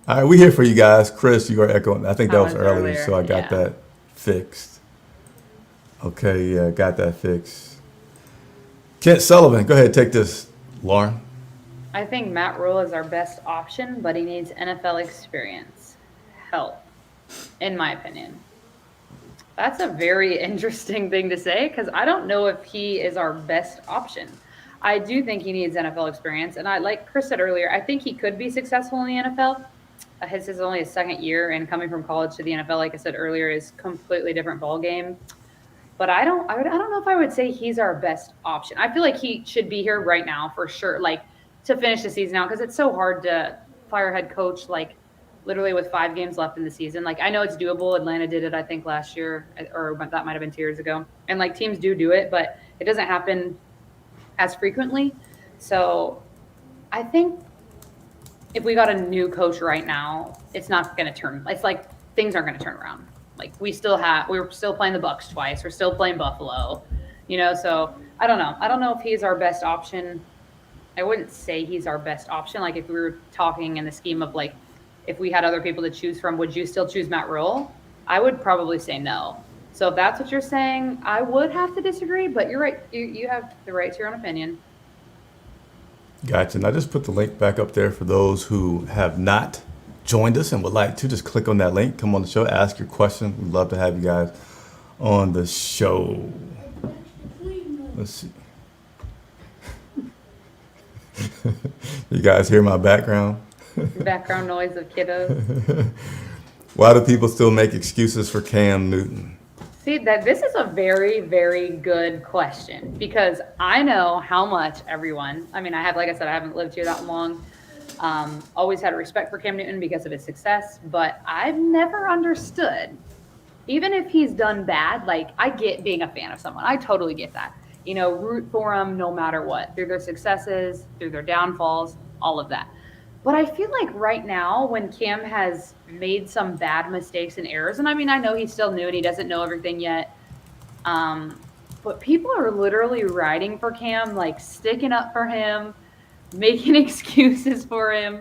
All right, we here for you guys. Chris, you are echoing. I think that was earlier, so I got that fixed. Okay, yeah, got that fixed. Kent Sullivan, go ahead, take this, Lauren. I think Matt Rule is our best option, but he needs NFL experience. Help, in my opinion. That's a very interesting thing to say because I don't know if he is our best option. I do think he needs NFL experience, and like Chris said earlier, I think he could be successful in the NFL. His is only his second year, and coming from college to the NFL, like I said earlier, is completely different ball game. But I don't know if I would say he's our best option. I feel like he should be here right now for sure, like to finish the season out, because it's so hard to fire a head coach like literally with 5 games left in the season. Like I know it's doable. Atlanta did it, I think, last year, or that might have been 2 years ago. And like teams do it, but it doesn't happen as frequently. So I think if we got a new coach right now, it's not going to turn. It's like things aren't going to turn around. Like we're still playing the Bucs twice. We're still playing Buffalo, so I don't know. I don't know if he's our best option. I wouldn't say he's our best option. Like if we were talking in the scheme of like, if we had other people to choose from, would you still choose Matt Rule? I would probably say no. So if that's what you're saying, I would have to disagree, but you're right. You have the right to your own opinion. Gotcha. And I just put the link back up there for those who have not joined us and would like to just click on that link, come on the show, ask your question. We'd love to have you guys on the show. Let's see. You guys hear my background? Background noise of kiddos. Why do people still make excuses for Cam Newton? See, this is a very, very good question because I know how much everyone, I haven't lived here that long. Always had a respect for Cam Newton because of his success, but I've never understood, even if he's done bad, like I get being a fan of someone. I totally get that. Root for them no matter what, through their successes, through their downfalls, all of that. But I feel like right now when Cam has made some bad mistakes and errors, and I know he's still new and he doesn't know everything yet, but people are literally riding for Cam, like sticking up for him, making excuses for him.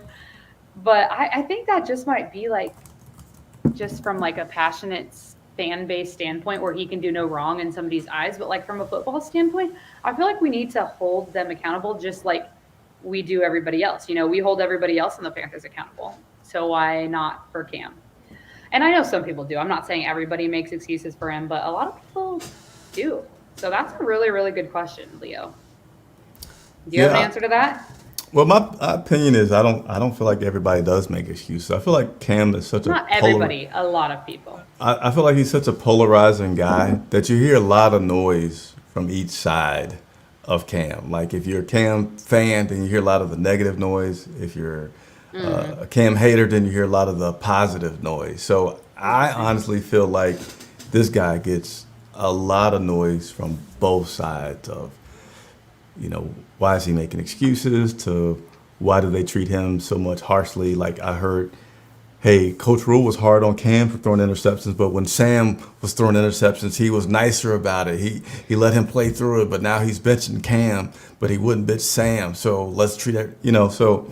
But I think that just might be like just from like a passionate fan base standpoint where he can do no wrong in somebody's eyes. But like from a football standpoint, I feel like we need to hold them accountable just like we do everybody else. We hold everybody else in the Panthers accountable. So why not for Cam? And I know some people do. I'm not saying everybody makes excuses for him, but a lot of people do. So that's a really, really good question, Leo. Do you have an answer to that? Well, my opinion is I don't feel like everybody does make excuses. I feel like Cam is such not everybody, a lot of people. I feel like he's such a polarizing guy that you hear a lot of noise from each side of Cam. Like if you're a Cam fan, then you hear a lot of the negative noise. If you're a Cam hater, then you hear a lot of the positive noise. So I honestly feel like this guy gets a lot of noise from both sides of, why is he making excuses to why do they treat him so much harshly? Like I heard, hey, Coach Rule was hard on Cam for throwing interceptions, but when Sam was throwing interceptions, he was nicer about it. He let him play through it, but now he's benching Cam, but he wouldn't bench Sam. So let's treat it, so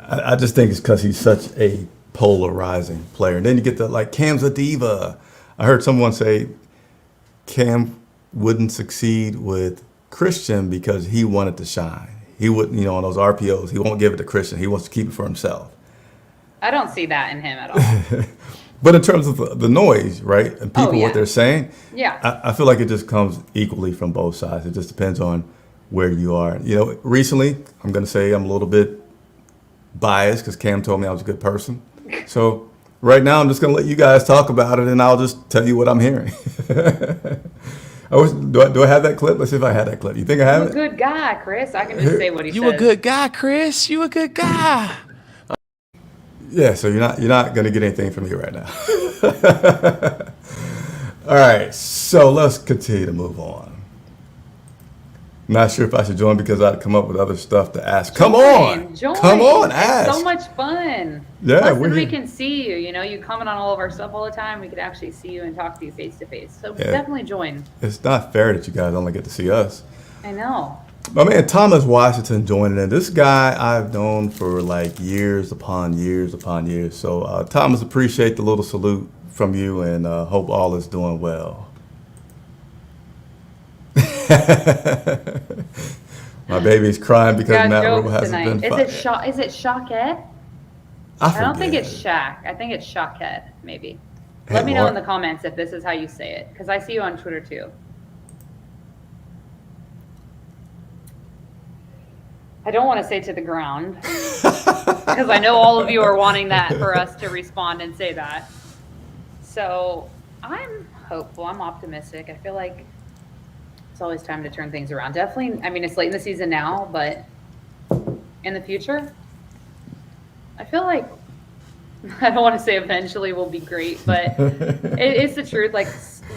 I just think it's because he's such a polarizing player. And then you get Cam's a diva. I heard someone say Cam wouldn't succeed with Christian because he wanted to shine. He wouldn't, on those RPOs, he won't give it to Christian. He wants to keep it for himself. I don't see that in him at all. But in terms of the noise, right, and people, what they're saying, I feel like it just comes equally from both sides. It just depends on where you are. Recently, I'm going to say I'm a little bit biased because Cam told me I was a good person. So right now, I'm just going to let you guys talk about it, and I'll just tell you what I'm hearing. Do I have that clip? Let's see if I had that clip. You think I have You're a it? good guy, Chris. I can just say what he You says. a good guy, Chris. You a good guy. Yeah, so you're not gonna get anything from me right now. All right, so let's continue to move on. Not sure if I should join because I'd come up with other stuff to ask. Come on, Join. come on, It's ask. so much fun. Yeah, Plus, we're then we here. can see you. You know, you comment on all of our stuff all the time. We could actually see you and talk to you face to face. So Yeah. definitely join. It's not fair that you guys only get to see us. I know. My man Thomas Washington joining in. This guy I've known for like years upon years upon years. So Thomas, appreciate the little salute from you and hope all is doing well. My baby's crying because Got Matt Rule jokes hasn't tonight. been fired. Is it Shaqette? I don't think it's Shaq. I think it's Shaqette, maybe. Hey, Let me know in Lauren. the comments if this is how you say it, because I see you on Twitter too. I don't want to say to the ground, because I know all of you are wanting that for us to respond and say that. So I'm hopeful. I'm optimistic. I feel like it's always time to turn things around. Definitely, I mean, it's late in the season now, but in the future, I feel like, I don't want to say eventually will be great, but it's the truth. Like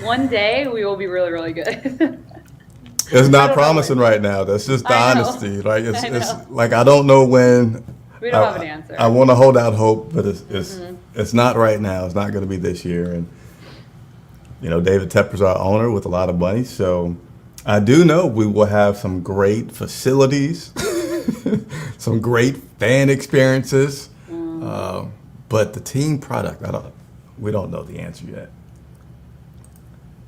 one day we will be really, really good. It's I not don't know promising when. right now. That's just the I know. honesty, right? It's I it's know. like I don't know when. We don't have an answer. I want to hold out hope, but it's not right now. It's not going to be this year. And you know, David Tepper's our owner with a lot of money, so I do know we will have some great facilities, some great fan experiences, but the team product, we don't know the answer yet.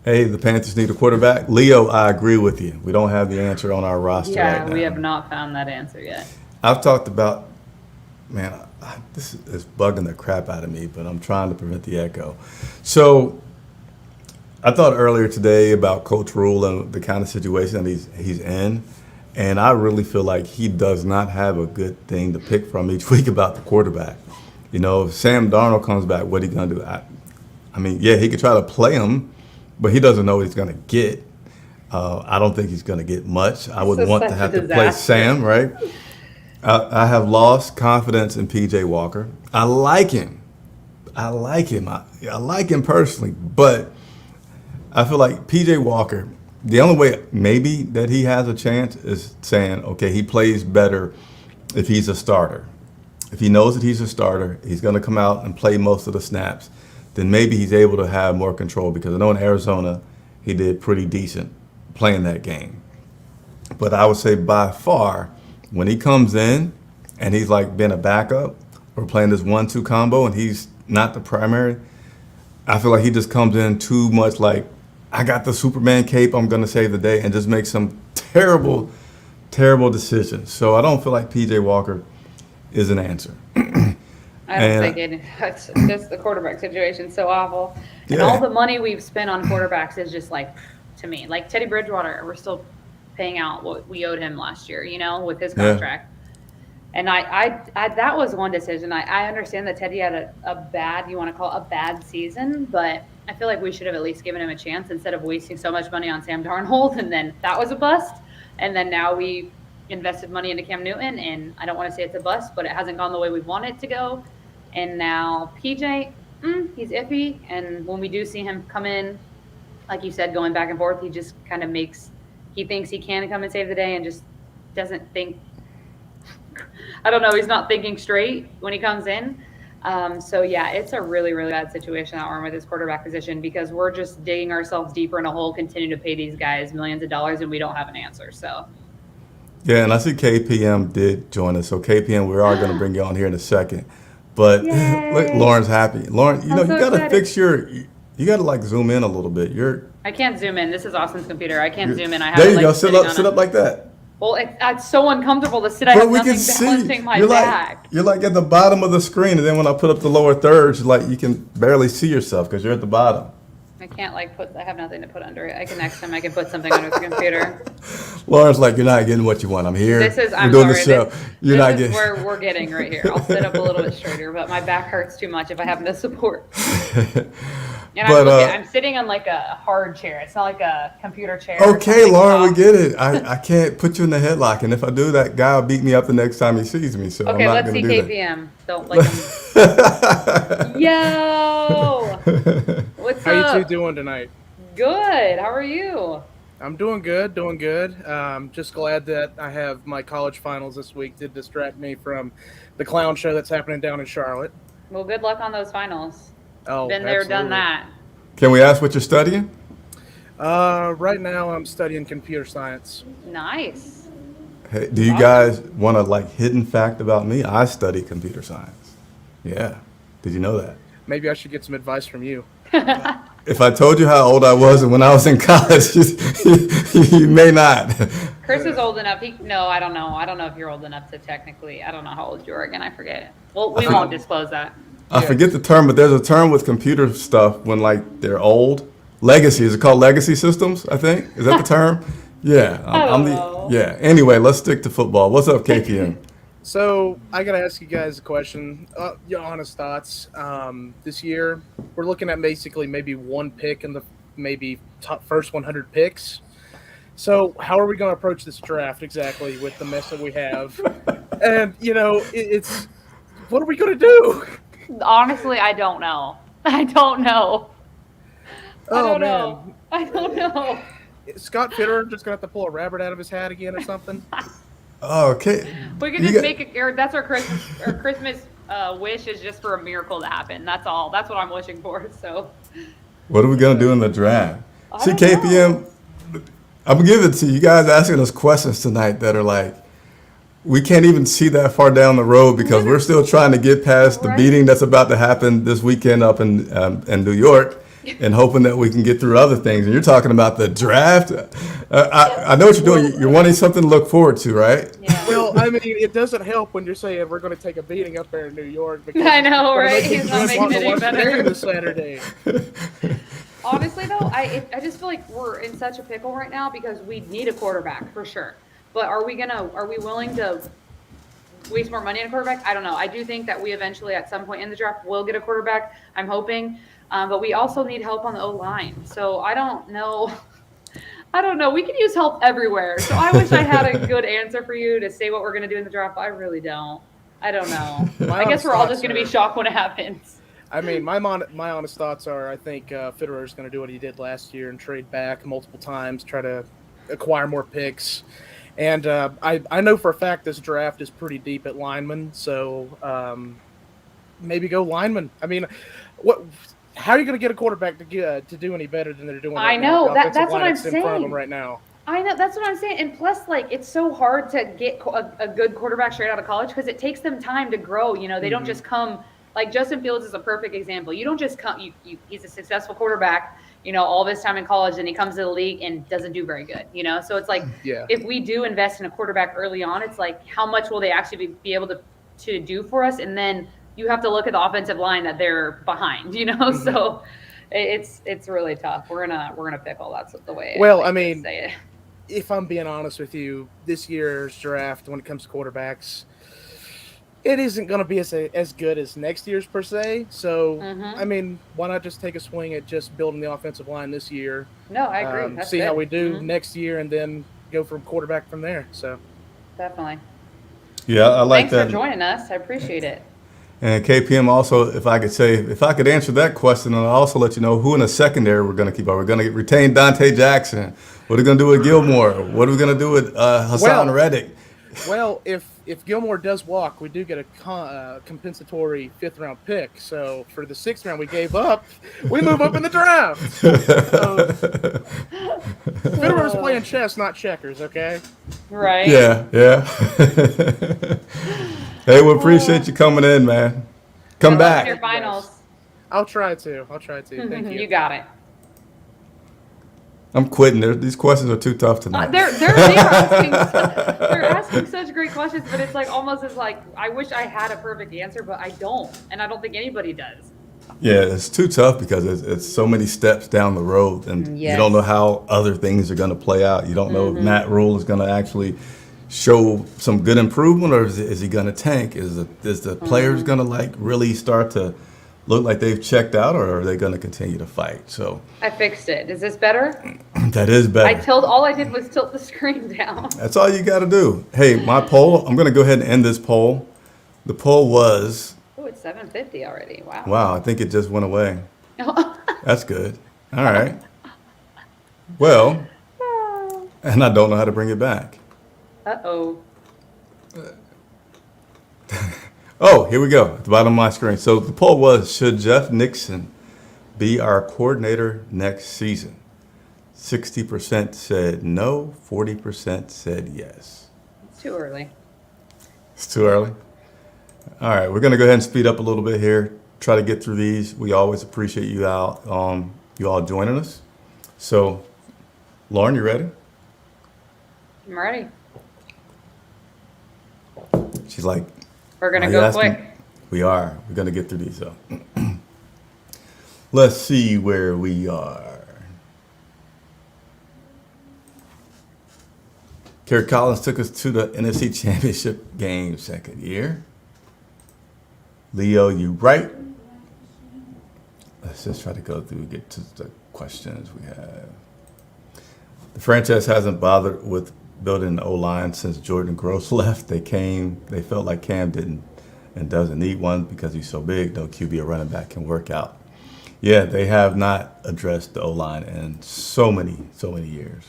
Hey, the Panthers need a quarterback. Leo, I agree with you. We don't have the answer on our roster Yeah, right now. we have not found that answer yet. I've talked about, man, this is bugging the crap out of me, but I'm trying to prevent the echo. So I thought earlier today about Coach Rule and the kind of situation that he's in, and I really feel like he does not have a good thing to pick from each week about the quarterback. You know, if Sam Darnold comes back, what are you going to do? I mean, yeah, he could try to play him, but he doesn't know what he's going to get. I don't think he's going to get much. I would This is want to such a have to play disaster. Sam, right? I have lost confidence in P.J. Walker. I like him. I like him personally, but I feel like P.J. Walker, the only way maybe that he has a chance is saying, okay, he plays better if he's a starter. If he knows that he's a starter, he's going to come out and play most of the snaps, then maybe he's able to have more control, because I know in Arizona he did pretty decent playing that game. But I would say by far, when he comes in and he's like been a backup or playing this 1-2 combo and he's not the primary, I feel like he just comes in too much like, I got the Superman cape, I'm going to save the day, and just make some terrible, terrible decisions. So I don't feel like P.J. Walker is an answer. I don't And- think it. It's just the quarterback situation's so awful, and Yeah. all the money we've spent on quarterbacks is just like, to me, like Teddy Bridgewater. We're still paying out what we owed him last year, you know, with his Yeah. contract. And I that was one decision. I understand that Teddy had a bad, you want to call it a bad season, but I feel like we should have at least given him a chance instead of wasting so much money on Sam Darnold, and then that was a bust. And then now we invested money into Cam Newton, and I don't want to say it's a bust, but it hasn't gone the way we want it to go. And now PJ, he's iffy. And when we do see him come in, like you said, going back and forth, he just kind of he thinks he can come and save the day and just doesn't think, I don't know, he's not thinking straight when he comes in. So yeah, it's a really, really bad situation that we're in with this quarterback position, because we're just digging ourselves deeper in a hole, continuing to pay these guys millions of dollars, and we don't have an answer. So Yeah, and I see KPM did join us. So KPM, we are going to bring you on here in a second. But Yay. look, Lauren's happy. Lauren, you I'm know, so you got to excited. fix you got to like zoom in a little bit. I can't zoom in. This is Austin's computer. I can't zoom in. I have There it, you like, go. Sit sitting up, on sit a- up like that. Well, it's so uncomfortable to sit. I But have we nothing can see. balancing my You're back. like, you're like at the bottom of the screen, and then when I put up the lower thirds, like you can barely see yourself because you're at the bottom. I can't I have nothing to put under it. I can next time I can put something under the computer. Lauren's like, you're not getting what you want. I'm here. I'm We're doing sorry. the show. You're this not is getting. where we're getting right here. I'll sit up a little bit straighter, but my back hurts too much if I have no support. And But, I'm sitting on like a hard chair. It's not like a computer chair. or Okay, something Lauren, we soft. get it. I can't put you in the headlock, and if I do, that guy will beat me up the next time he sees me. So I'm Okay, not let's going see to do KPM. Don't like him. Yo, what's How you two up? doing tonight? Good. How are you? I'm doing good, doing good. Just glad that I have my college finals this week to distract me from the clown show that's happening down in Charlotte. Well, good luck on those finals. Oh, Been there, done absolutely. that. Can we ask what you're studying? Right now I'm studying computer science. Nice. Hey, do you guys want a like hidden fact about me? I study computer science. Yeah. Did you know that? Maybe I should get some advice from you. If I told you how old I was and when I was in college, you may not. Chris is old enough. No, I don't know. I don't know if you're old enough to technically. I don't know how old you are again. I forget. Well, we won't disclose that. I forget the term, but there's a term with computer stuff when like they're old. Legacy, is it called legacy systems? I think is that the term? Yeah, I'm the know. yeah. Anyway, let's stick to football. What's up, KPM? So I gotta ask you guys a question. Your honest thoughts. This year we're looking at basically maybe one pick in the maybe top first 100 picks. So how are we going to approach this draft exactly with the mess that we have? And it's what are we going to do? Honestly, I don't know. I don't know. I Oh don't man, know. I don't know. Scott Fitterer just gonna have to pull a rabbit out of his hat again or something. Oh, okay. We can You just got- make it. That's our Christmas wish is just for a miracle to happen. That's all. That's what I'm wishing for. So. What are we gonna do in the draft? I See, don't KPM, I'm gonna give it to you. You guys asking us questions tonight that are like, we can't even see that far down the road because we're still trying to get past the Right. beating that's about to happen this weekend up in New York, and hoping that we can get through other things. And you're talking about the draft. I know what you're doing. You're wanting something to look forward to, right? Yeah. Well, I mean, it doesn't help when you're saying we're going to take a beating up there in New York. Because I know, we're gonna right? make you He's not just want making to it watch any the game better. this Saturday. Honestly, though, I just feel like we're in such a pickle right now because we need a quarterback for sure. But are we willing to waste more money on a quarterback? I don't know. I do think that we eventually, at some point in the draft, will get a quarterback. I'm hoping, but we also need help on the O-line. So I don't know. I don't know. We can use help everywhere. So I wish I had a good answer for you to say what we're going to do in the draft, but I really don't. I don't know. My I guess honest we're all thoughts just going to be are- shocked when it happens. I mean, my honest thoughts are I think Fitterer is going to do what he did last year and trade back multiple times, try to acquire more picks. And I know for a fact this draft is pretty deep at linemen, so maybe go lineman. I mean, how are you going to get a quarterback to do any better than they're doing right I know, now? The offensive that's what line I'm that's in front of them saying. right now. I know, that's what I'm saying. And plus, like, it's so hard to get a good quarterback straight out of college because it takes them time to grow. You know, they don't just come, like, Justin Fields is a perfect example. You don't just come, he's a successful quarterback, all this time in college, and he comes to the league and doesn't do very good, So it's like, Yeah. if we do invest in a quarterback early on, it's like, how much will they actually be able to do for us? And then you have to look at the offensive line that they're behind, So it's really tough. We're gonna pickle. That's the way. Well, like I to mean, say it. if I'm being honest with you, this year's draft, when it comes to quarterbacks, it isn't going to be as good as next year's per se. So, I mean, why not just take a swing at just building the offensive line this year? No, I agree. That's see how good. we do Mhm. next year, and then go from quarterback from there. So, Definitely. Yeah, I like Thanks that. for joining us. I appreciate it. And KPM also, if I could answer that question, and I'll also let you know who in the secondary we're going to keep. Are we going to retain Dante Jackson? What are we going to do with Gilmore? What are we going to do with Hassan Well- Reddick? well, if Gilmore does walk, we do get a compensatory 5th-round pick. So for the 6th round we gave up, we move up in the draft. Fitterer's playing chess, not checkers. Okay. Right. Yeah. Hey, we appreciate you coming in, man. Come Good luck in your back. finals. I'll try to. Thank you. You got it. I'm quitting. These questions are too tough tonight. They're asking such great questions, but it's like almost as like I wish I had a perfect answer, but I don't, and I don't think anybody does. Yeah, it's too tough because it's so many steps down the road, and you don't know how other things are going to play out. You don't know if Matt Rule is going to actually show some good improvement, or is he going to tank? Is the players going to like really start to look like they've checked out, or are they going to continue to fight? So I fixed it. Is this better? that is better. All I did was tilt the screen down. That's all you got to do. Hey, my poll, I'm going to go ahead and end this poll. The poll was, Oh, it's 7:50 already. Wow. wow, I think it just went away. That's good. All right. Well, and I don't know how to bring it back. Uh-oh. Oh, here we go, at the bottom of my screen. So the poll was, should Jeff Nixon be our coordinator next season? 60% said no, 40% said yes. It's too early. It's too early? All right, we're going to go ahead and speed up a little bit here, try to get through these. We always appreciate you all joining us. So, Lauren, you ready? I'm ready. She's like, We're going to "Are you go asking?" quick. We are. We're going to get through these, though. Let's see where we are. Kerry Collins took us to the NFC Championship game second year. Leo, you right. Let's just try to go through and get to the questions we have. The franchise hasn't bothered with building an O-line since Jordan Gross left. They felt like Cam didn't and doesn't need one because he's so big. No QB or running back can work out. Yeah, they have not addressed the O-line in so many years.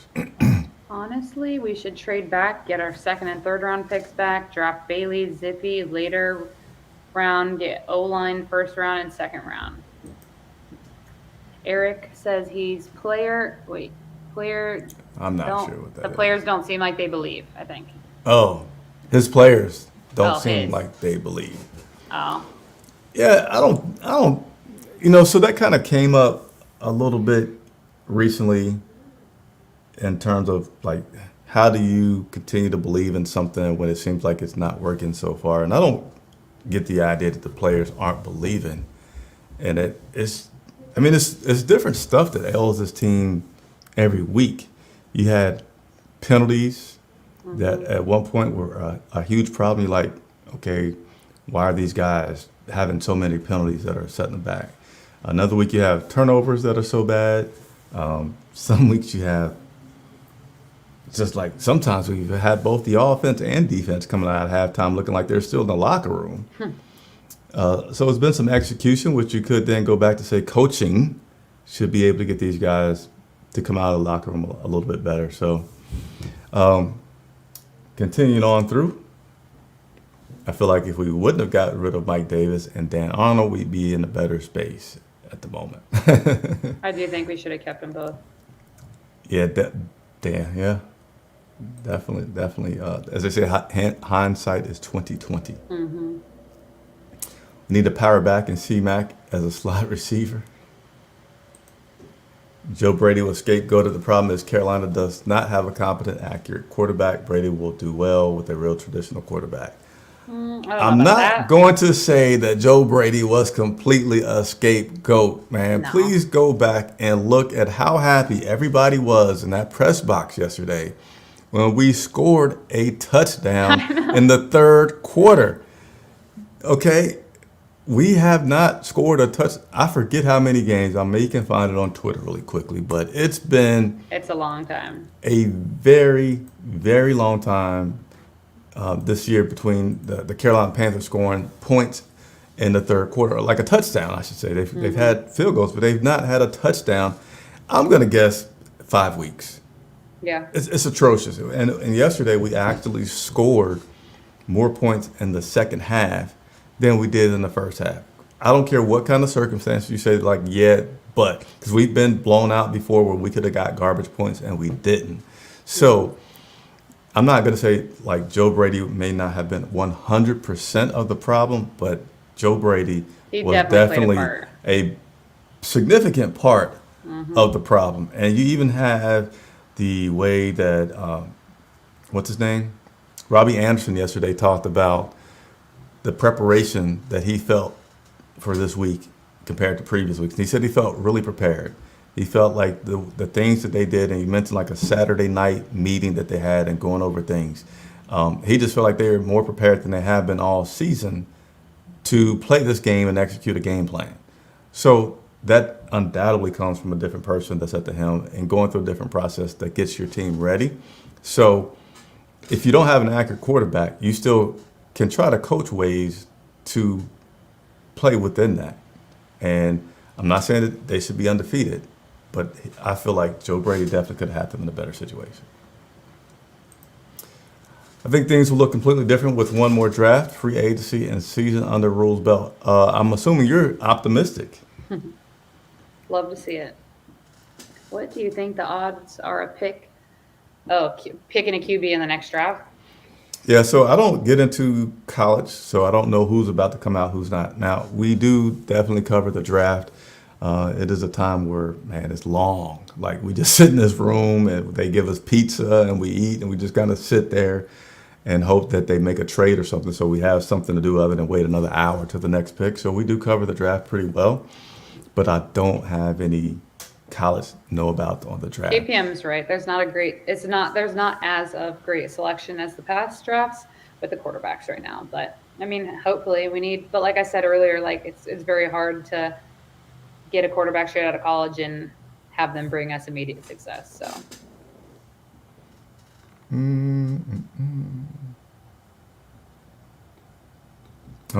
Honestly, we should trade back, get our second and third round picks back, draft Bailey, Zippy, later round, get O-line first round and second round. Eric says he's player. I'm not sure what that The is. players don't seem like they believe, I think. Oh, his players don't Oh, seem his. like they believe. Oh. Yeah, I don't, so that kind of came up a little bit recently in terms of like, how do you continue to believe in something when it seems like it's not working so far? And I don't get the idea that the players aren't believing. And it's different stuff that ails this team every week. You had penalties that at one point were a huge problem. You're like, okay, why are these guys having so many penalties that are setting them back? Another week you have turnovers that are so bad. Some weeks you have just like sometimes we've had both the offense and defense coming out at halftime looking like they're still in the locker room. So it's been some execution, which you could then go back to say coaching should be able to get these guys to come out of the locker room a little bit better. So continuing on through, I feel like if we wouldn't have gotten rid of Mike Davis and Dan Arnold, we'd be in a better space at the moment. I do think we should have kept them both. Yeah, Dan, yeah. Definitely. As they say, hindsight is 20/20. Mm-hmm. Need a power back in C-Mac as a slot receiver. Joe Brady was scapegoated. The problem is Carolina does not have a competent, accurate quarterback. Brady will do well with a real traditional quarterback. I'm not going to say that Joe Brady was completely a scapegoat, man. No. Please go back and look at how happy everybody was in that press box yesterday when we scored a touchdown in the third quarter. Okay, we have not scored a touch. I forget how many games. I may can find it on Twitter really quickly, but it's been It's a long time. a very, very long time this year between the Carolina Panthers scoring points in the third quarter, like a touchdown, I should say. They've had field goals, but they've not had a touchdown. I'm going to guess 5 weeks. Yeah. It's atrocious. And yesterday we actually scored more points in the second half than we did in the first half. I don't care what kind of circumstances you say, like, yeah, but, because we've been blown out before where we could have got garbage points and we didn't. So I'm not going to say, like, Joe Brady may not have been 100% of the problem, but Joe Brady He was definitely definitely played a part. a significant part of the problem. And you even have the way that, what's his name? Robbie Anderson yesterday talked about the preparation that he felt for this week compared to previous weeks. And he said he felt really prepared. He felt like the things that they did, and he mentioned like a Saturday night meeting that they had and going over things. He just felt like they were more prepared than they have been all season to play this game and execute a game plan. So that undoubtedly comes from a different person that's at the helm and going through a different process that gets your team ready. So if you don't have an accurate quarterback, you still can try to coach ways to play within that. And I'm not saying that they should be undefeated, but I feel like Joe Brady definitely could have had them in a better situation. I think things will look completely different with one more draft, free agency, and season under rules belt. I'm assuming you're optimistic. Love to see it. What do you think the odds are of picking a QB in the next draft? Yeah, so I don't get into college, so I don't know who's about to come out, who's not. Now, we do definitely cover the draft. It is a time where, man, it's long. Like, we just sit in this room and they give us pizza and we eat and we just kind of sit there and hope that they make a trade or something so we have something to do other than wait another hour to the next pick. So we do cover the draft pretty well, but I don't have any college know about on the draft. KPM's right. There's not as of great selection as the past drafts with the quarterbacks right now. But I mean, hopefully but like I said earlier, like it's very hard to get a quarterback straight out of college and have them bring us immediate success. So I'm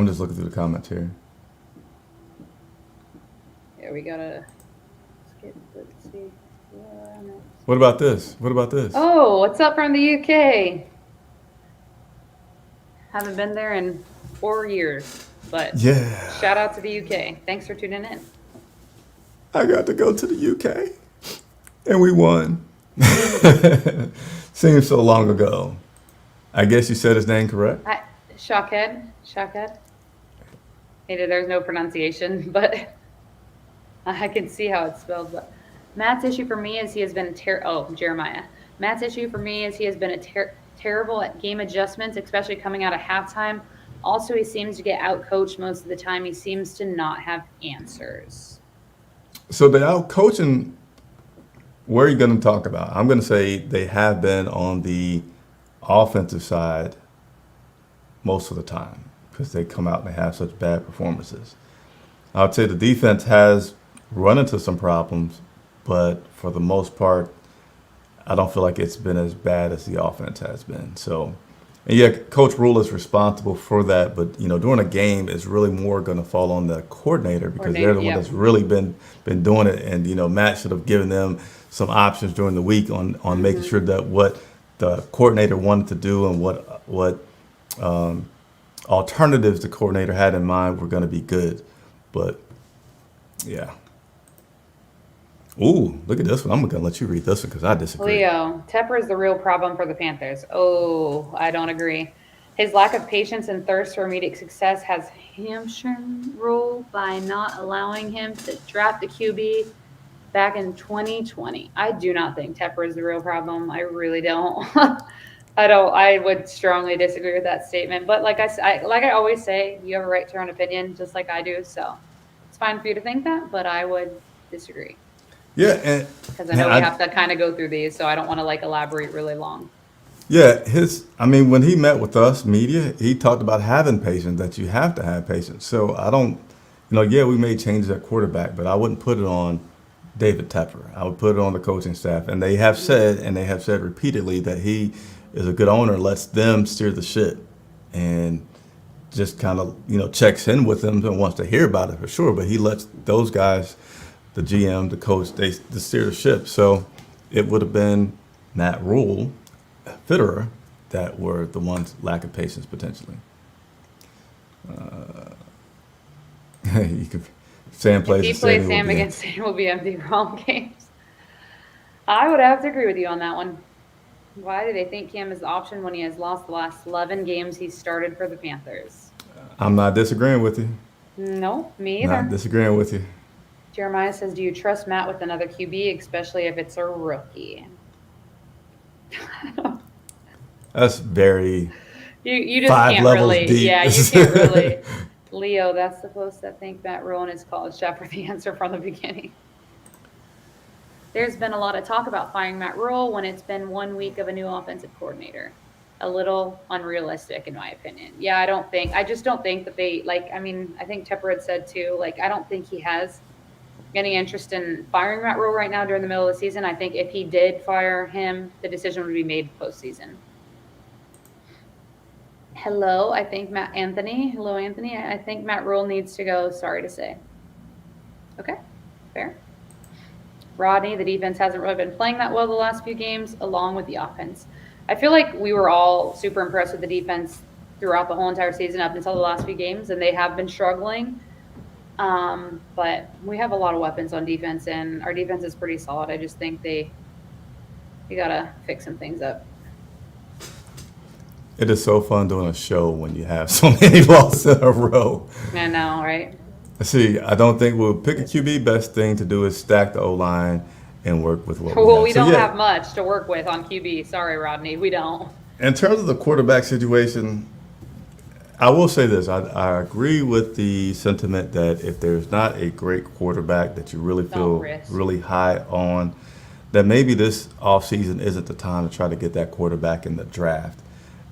just looking through the comments here. yeah, we gotta let's see. What about this? What about this? Oh, what's up from the UK? Haven't been there in 4 years, but Yeah, shout out to the UK. Thanks for tuning in. I got to go to the UK and we won. Seems so long ago. I guess you said his name correct? Shockhead. Hey, there's no pronunciation, but I can see how it's spelled. But Matt's issue for me is he has been Jeremiah. Matt's issue for me is he has been terrible at game adjustments, especially coming out of halftime. Also, he seems to get out-coached most of the time. He seems to not have answers. So the out coaching, where are you going to talk about? I'm going to say they have been on the offensive side most of the time because they come out and they have such bad performances. I would say the defense has run into some problems, but for the most part, I don't feel like it's been as bad as the offense has been. So, and yeah, Coach Rule is responsible for that, but during a game, it's really more going to fall on the coordinator because they're the one that's really been doing it. And Matt should have given them some options during the week on making sure that what the coordinator wanted to do and what alternatives the coordinator had in mind were going to be good. But yeah. Ooh, look at this one. I'm going to let you read this one because I disagree. Leo, Tepper is the real problem for the Panthers. Oh, I don't agree. His lack of patience and thirst for immediate success has hamstring Rule by not allowing him to draft a QB back in 2020. I do not think Tepper is the real problem. I really don't. I would strongly disagree with that statement. But like I always say, you have a right to your own opinion, just like I do. So it's fine for you to think that, but I would disagree. Yeah, because I know we have to kind of go through these, so I don't want to elaborate really long. Yeah, when he met with us media, he talked about having patience, that you have to have patience. So I don't, we made changes at quarterback, but I wouldn't put it on David Tepper. I would put it on the coaching staff. And they have said repeatedly that he is a good owner, lets them steer the ship and just kind of, checks in with them and wants to hear about it for sure. But he lets those guys, the GM, the coach, they steer the ship. So it would have been Matt Rule, Fitterer, that were the ones lacking patience potentially. You could Sam plays. If he plays Sam against Sam, will be empty for all games. I would have to agree with you on that one. Why do they think Cam is the option when he has lost the last 11 games he started for the Panthers? I'm not disagreeing with you. No, me either. Not disagreeing with you. Jeremiah says, do you trust Matt with another QB, especially if it's a rookie? That's very you just 5 can't levels really. deep. Yeah, you can't really. Leo, that's the post that think Matt Rule and his college staff for the answer from the beginning. There's been a lot of talk about firing Matt Rule when it's been 1 week of a new offensive coordinator. a little unrealistic in my opinion. Yeah, I just don't think that they like. I mean, I think Tepper had said too. Like, I don't think he has any interest in firing Matt Rule right now during the middle of the season. I think if he did fire him, the decision would be made postseason. Hello, I think Matt Anthony. Hello, Anthony. I think Matt Rule needs to go. Sorry to say. Okay, fair. Rodney, the defense hasn't really been playing that well the last few games, along with the offense. I feel like we were all super impressed with the defense throughout the whole entire season up until the last few games, and they have been struggling. But we have a lot of weapons on defense, and our defense is pretty solid. I just think we gotta fix some things up. It is so fun doing a show when you have so many losses in a row. I know, right? See, I don't think we'll pick a QB. Best thing to do is stack the O-line and work with what we have. Well, we So, don't yeah, have much to work with on QB. Sorry, Rodney, we don't. in terms of the quarterback situation, I will say this. I agree with the sentiment that if there's not a great quarterback that you really feel risk. really high on, that maybe this offseason isn't the time to try to get that quarterback in the draft.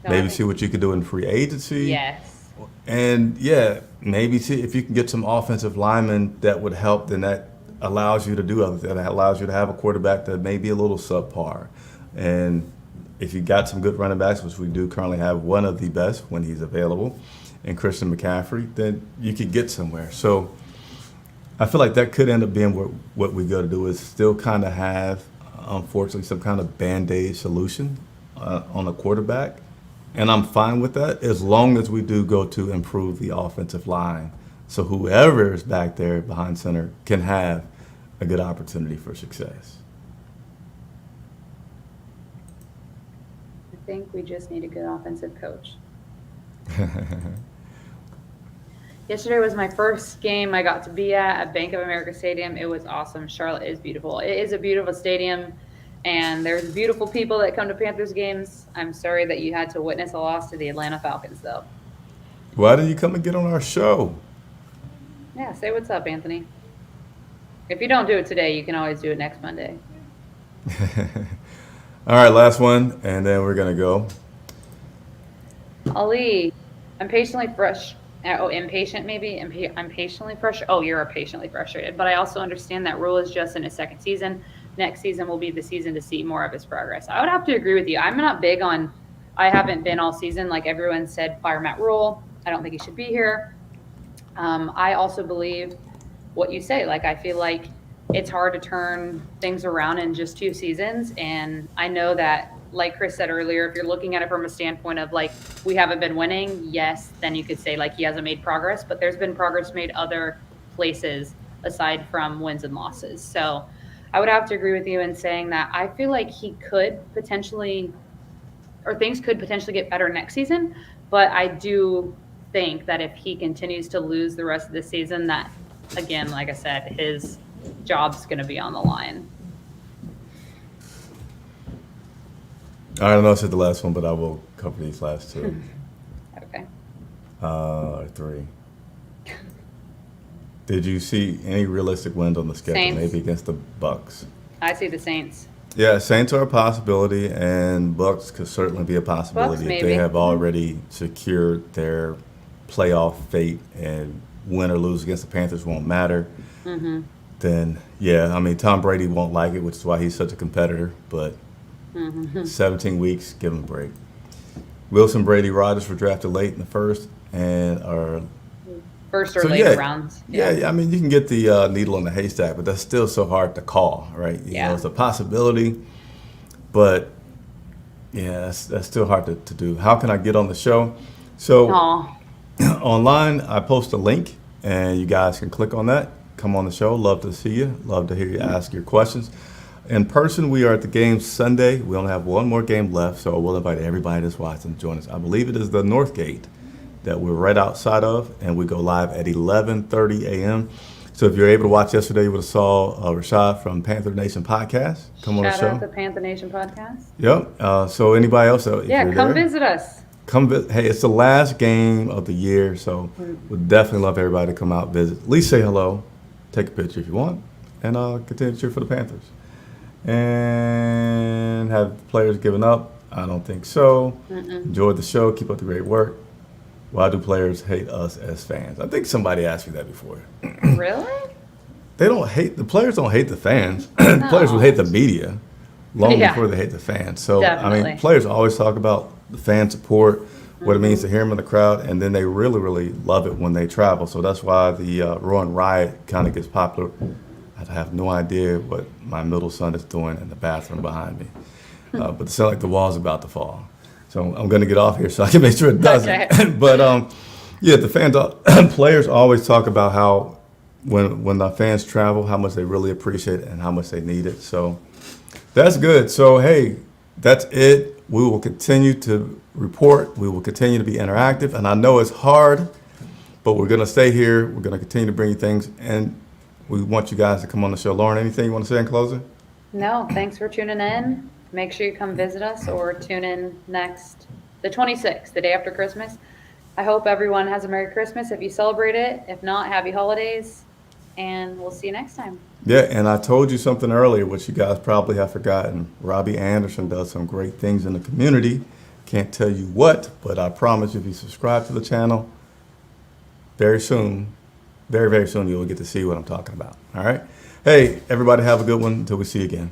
No, I Maybe think- see what you can do in free agency. Yes. And yeah, maybe see if you can get some offensive linemen that would help, then that allows you to do other things. That allows you to have a quarterback that may be a little subpar. And if you got some good running backs, which we do currently have one of the best when he's available, and Christian McCaffrey, then you could get somewhere. So I feel like that could end up being what we got to do is still kind of have, unfortunately, some kind of Band-Aid solution on the quarterback. And I'm fine with that as long as we do go to improve the offensive line. So whoever is back there behind center can have a good opportunity for success. I think we just need a good offensive coach. Yesterday was my first game I got to be at Bank of America Stadium. It was awesome. Charlotte is beautiful. It is a beautiful stadium, and there's beautiful people that come to Panthers games. I'm sorry that you had to witness a loss to the Atlanta Falcons, though. Why didn't you come and get on our show? Yeah, say what's up, Anthony. If you don't do it today, you can always do it next Monday. All right, last one, and then we're going to go. Ali, I'm patiently fresh. Oh, impatient maybe? I'm patiently frustrated. Oh, you're patiently frustrated. But I also understand that Rule is just in his second season. Next season will be the season to see more of his progress. I would have to agree with you. I'm not big on, I haven't been all season. Like everyone said, fire Matt Rule. I don't think he should be here. I also believe what you say. Like, I feel like it's hard to turn things around in just 2 seasons. And I know that, like Chris said earlier, if you're looking at it from a standpoint of like, we haven't been winning, yes, then you could say like he hasn't made progress, but there's been progress made other places aside from wins and losses. So I would have to agree with you in saying that I feel like he could potentially, or things could potentially get better next season. But I do think that if he continues to lose the rest of the season, that, again, like I said, his job's going to be on the line. I don't know if it's the last one, but I will cover these last 2. Okay. 3. Did you see any realistic wins on the schedule? Saints. Maybe against the Bucks. I see the Saints. Yeah, Saints are a possibility, and Bucks could certainly be a possibility. Bucks, if they maybe. have already secured their playoff fate, and win or lose against the Panthers won't matter. Mm-hmm. Then, yeah, I mean, Tom Brady won't like it, which is why he's such a competitor, but 17 weeks, give him a break. Wilson, Brady, Rodgers were drafted late in the first and are First or So, later yeah, rounds. Yeah, I mean, you can get the needle in the haystack, but that's still so hard to call, right? You Yeah. know, it's a possibility, but yeah, that's still hard to do. How can I get on the show? So Aw. online, I post a link, and you guys can click on that. Come on the show. Love to see you. Love to hear you ask your questions. In person, we are at the game Sunday. We only have one more game left, so we'll invite everybody that's watching to join us. I believe it is the North Gate that we're right outside of, and we go live at 11:30 a.m. So if you're able to watch yesterday, you would have saw Rashad from Panther Nation Podcast come on the Shout show. out to Panther Nation Podcast. Yep. So anybody else, if Yeah, you're come there, visit us. Hey, it's the last game of the year, so we'd definitely love everybody to come out, visit. At least say hello, take a picture if you want, and continue to cheer for the Panthers. And have players given up. I don't think so. Enjoyed the show. Keep up the great work. Why do players hate us as fans? I think somebody asked me that before. Really? The players don't hate the fans. The players would hate the media long Yeah. before they hate the fans. So, I Definitely. mean, players always talk about the fan support, what it means to hear them in the crowd, and then they really, really love it when they travel. So that's why the Roar and Riot kind of gets popular. I have no idea what my middle son is doing in the bathroom behind me. But it sounds like the wall's about to fall. So I'm going to get off here so I can make sure it doesn't. Okay. But yeah, the fans, players always talk about how when the fans travel, how much they really appreciate it and how much they need it. So that's good. So hey, that's it. We will continue to report. We will continue to be interactive. And I know it's hard, but we're going to stay here. We're going to continue to bring you things. And we want you guys to come on the show. Lauren, anything you want to say in closing? No, thanks for tuning in. Make sure you come visit us or tune in the 26th, the day after Christmas. I hope everyone has a Merry Christmas if you celebrate it. If not, Happy Holidays. And we'll see you next time. Yeah, and I told you something earlier, which you guys probably have forgotten. Robbie Anderson does some great things in the community. Can't tell you what, but I promise if you subscribe to the channel, very soon, very, very soon, you'll get to see what I'm talking about. All right? Hey, everybody have a good one until we see you again.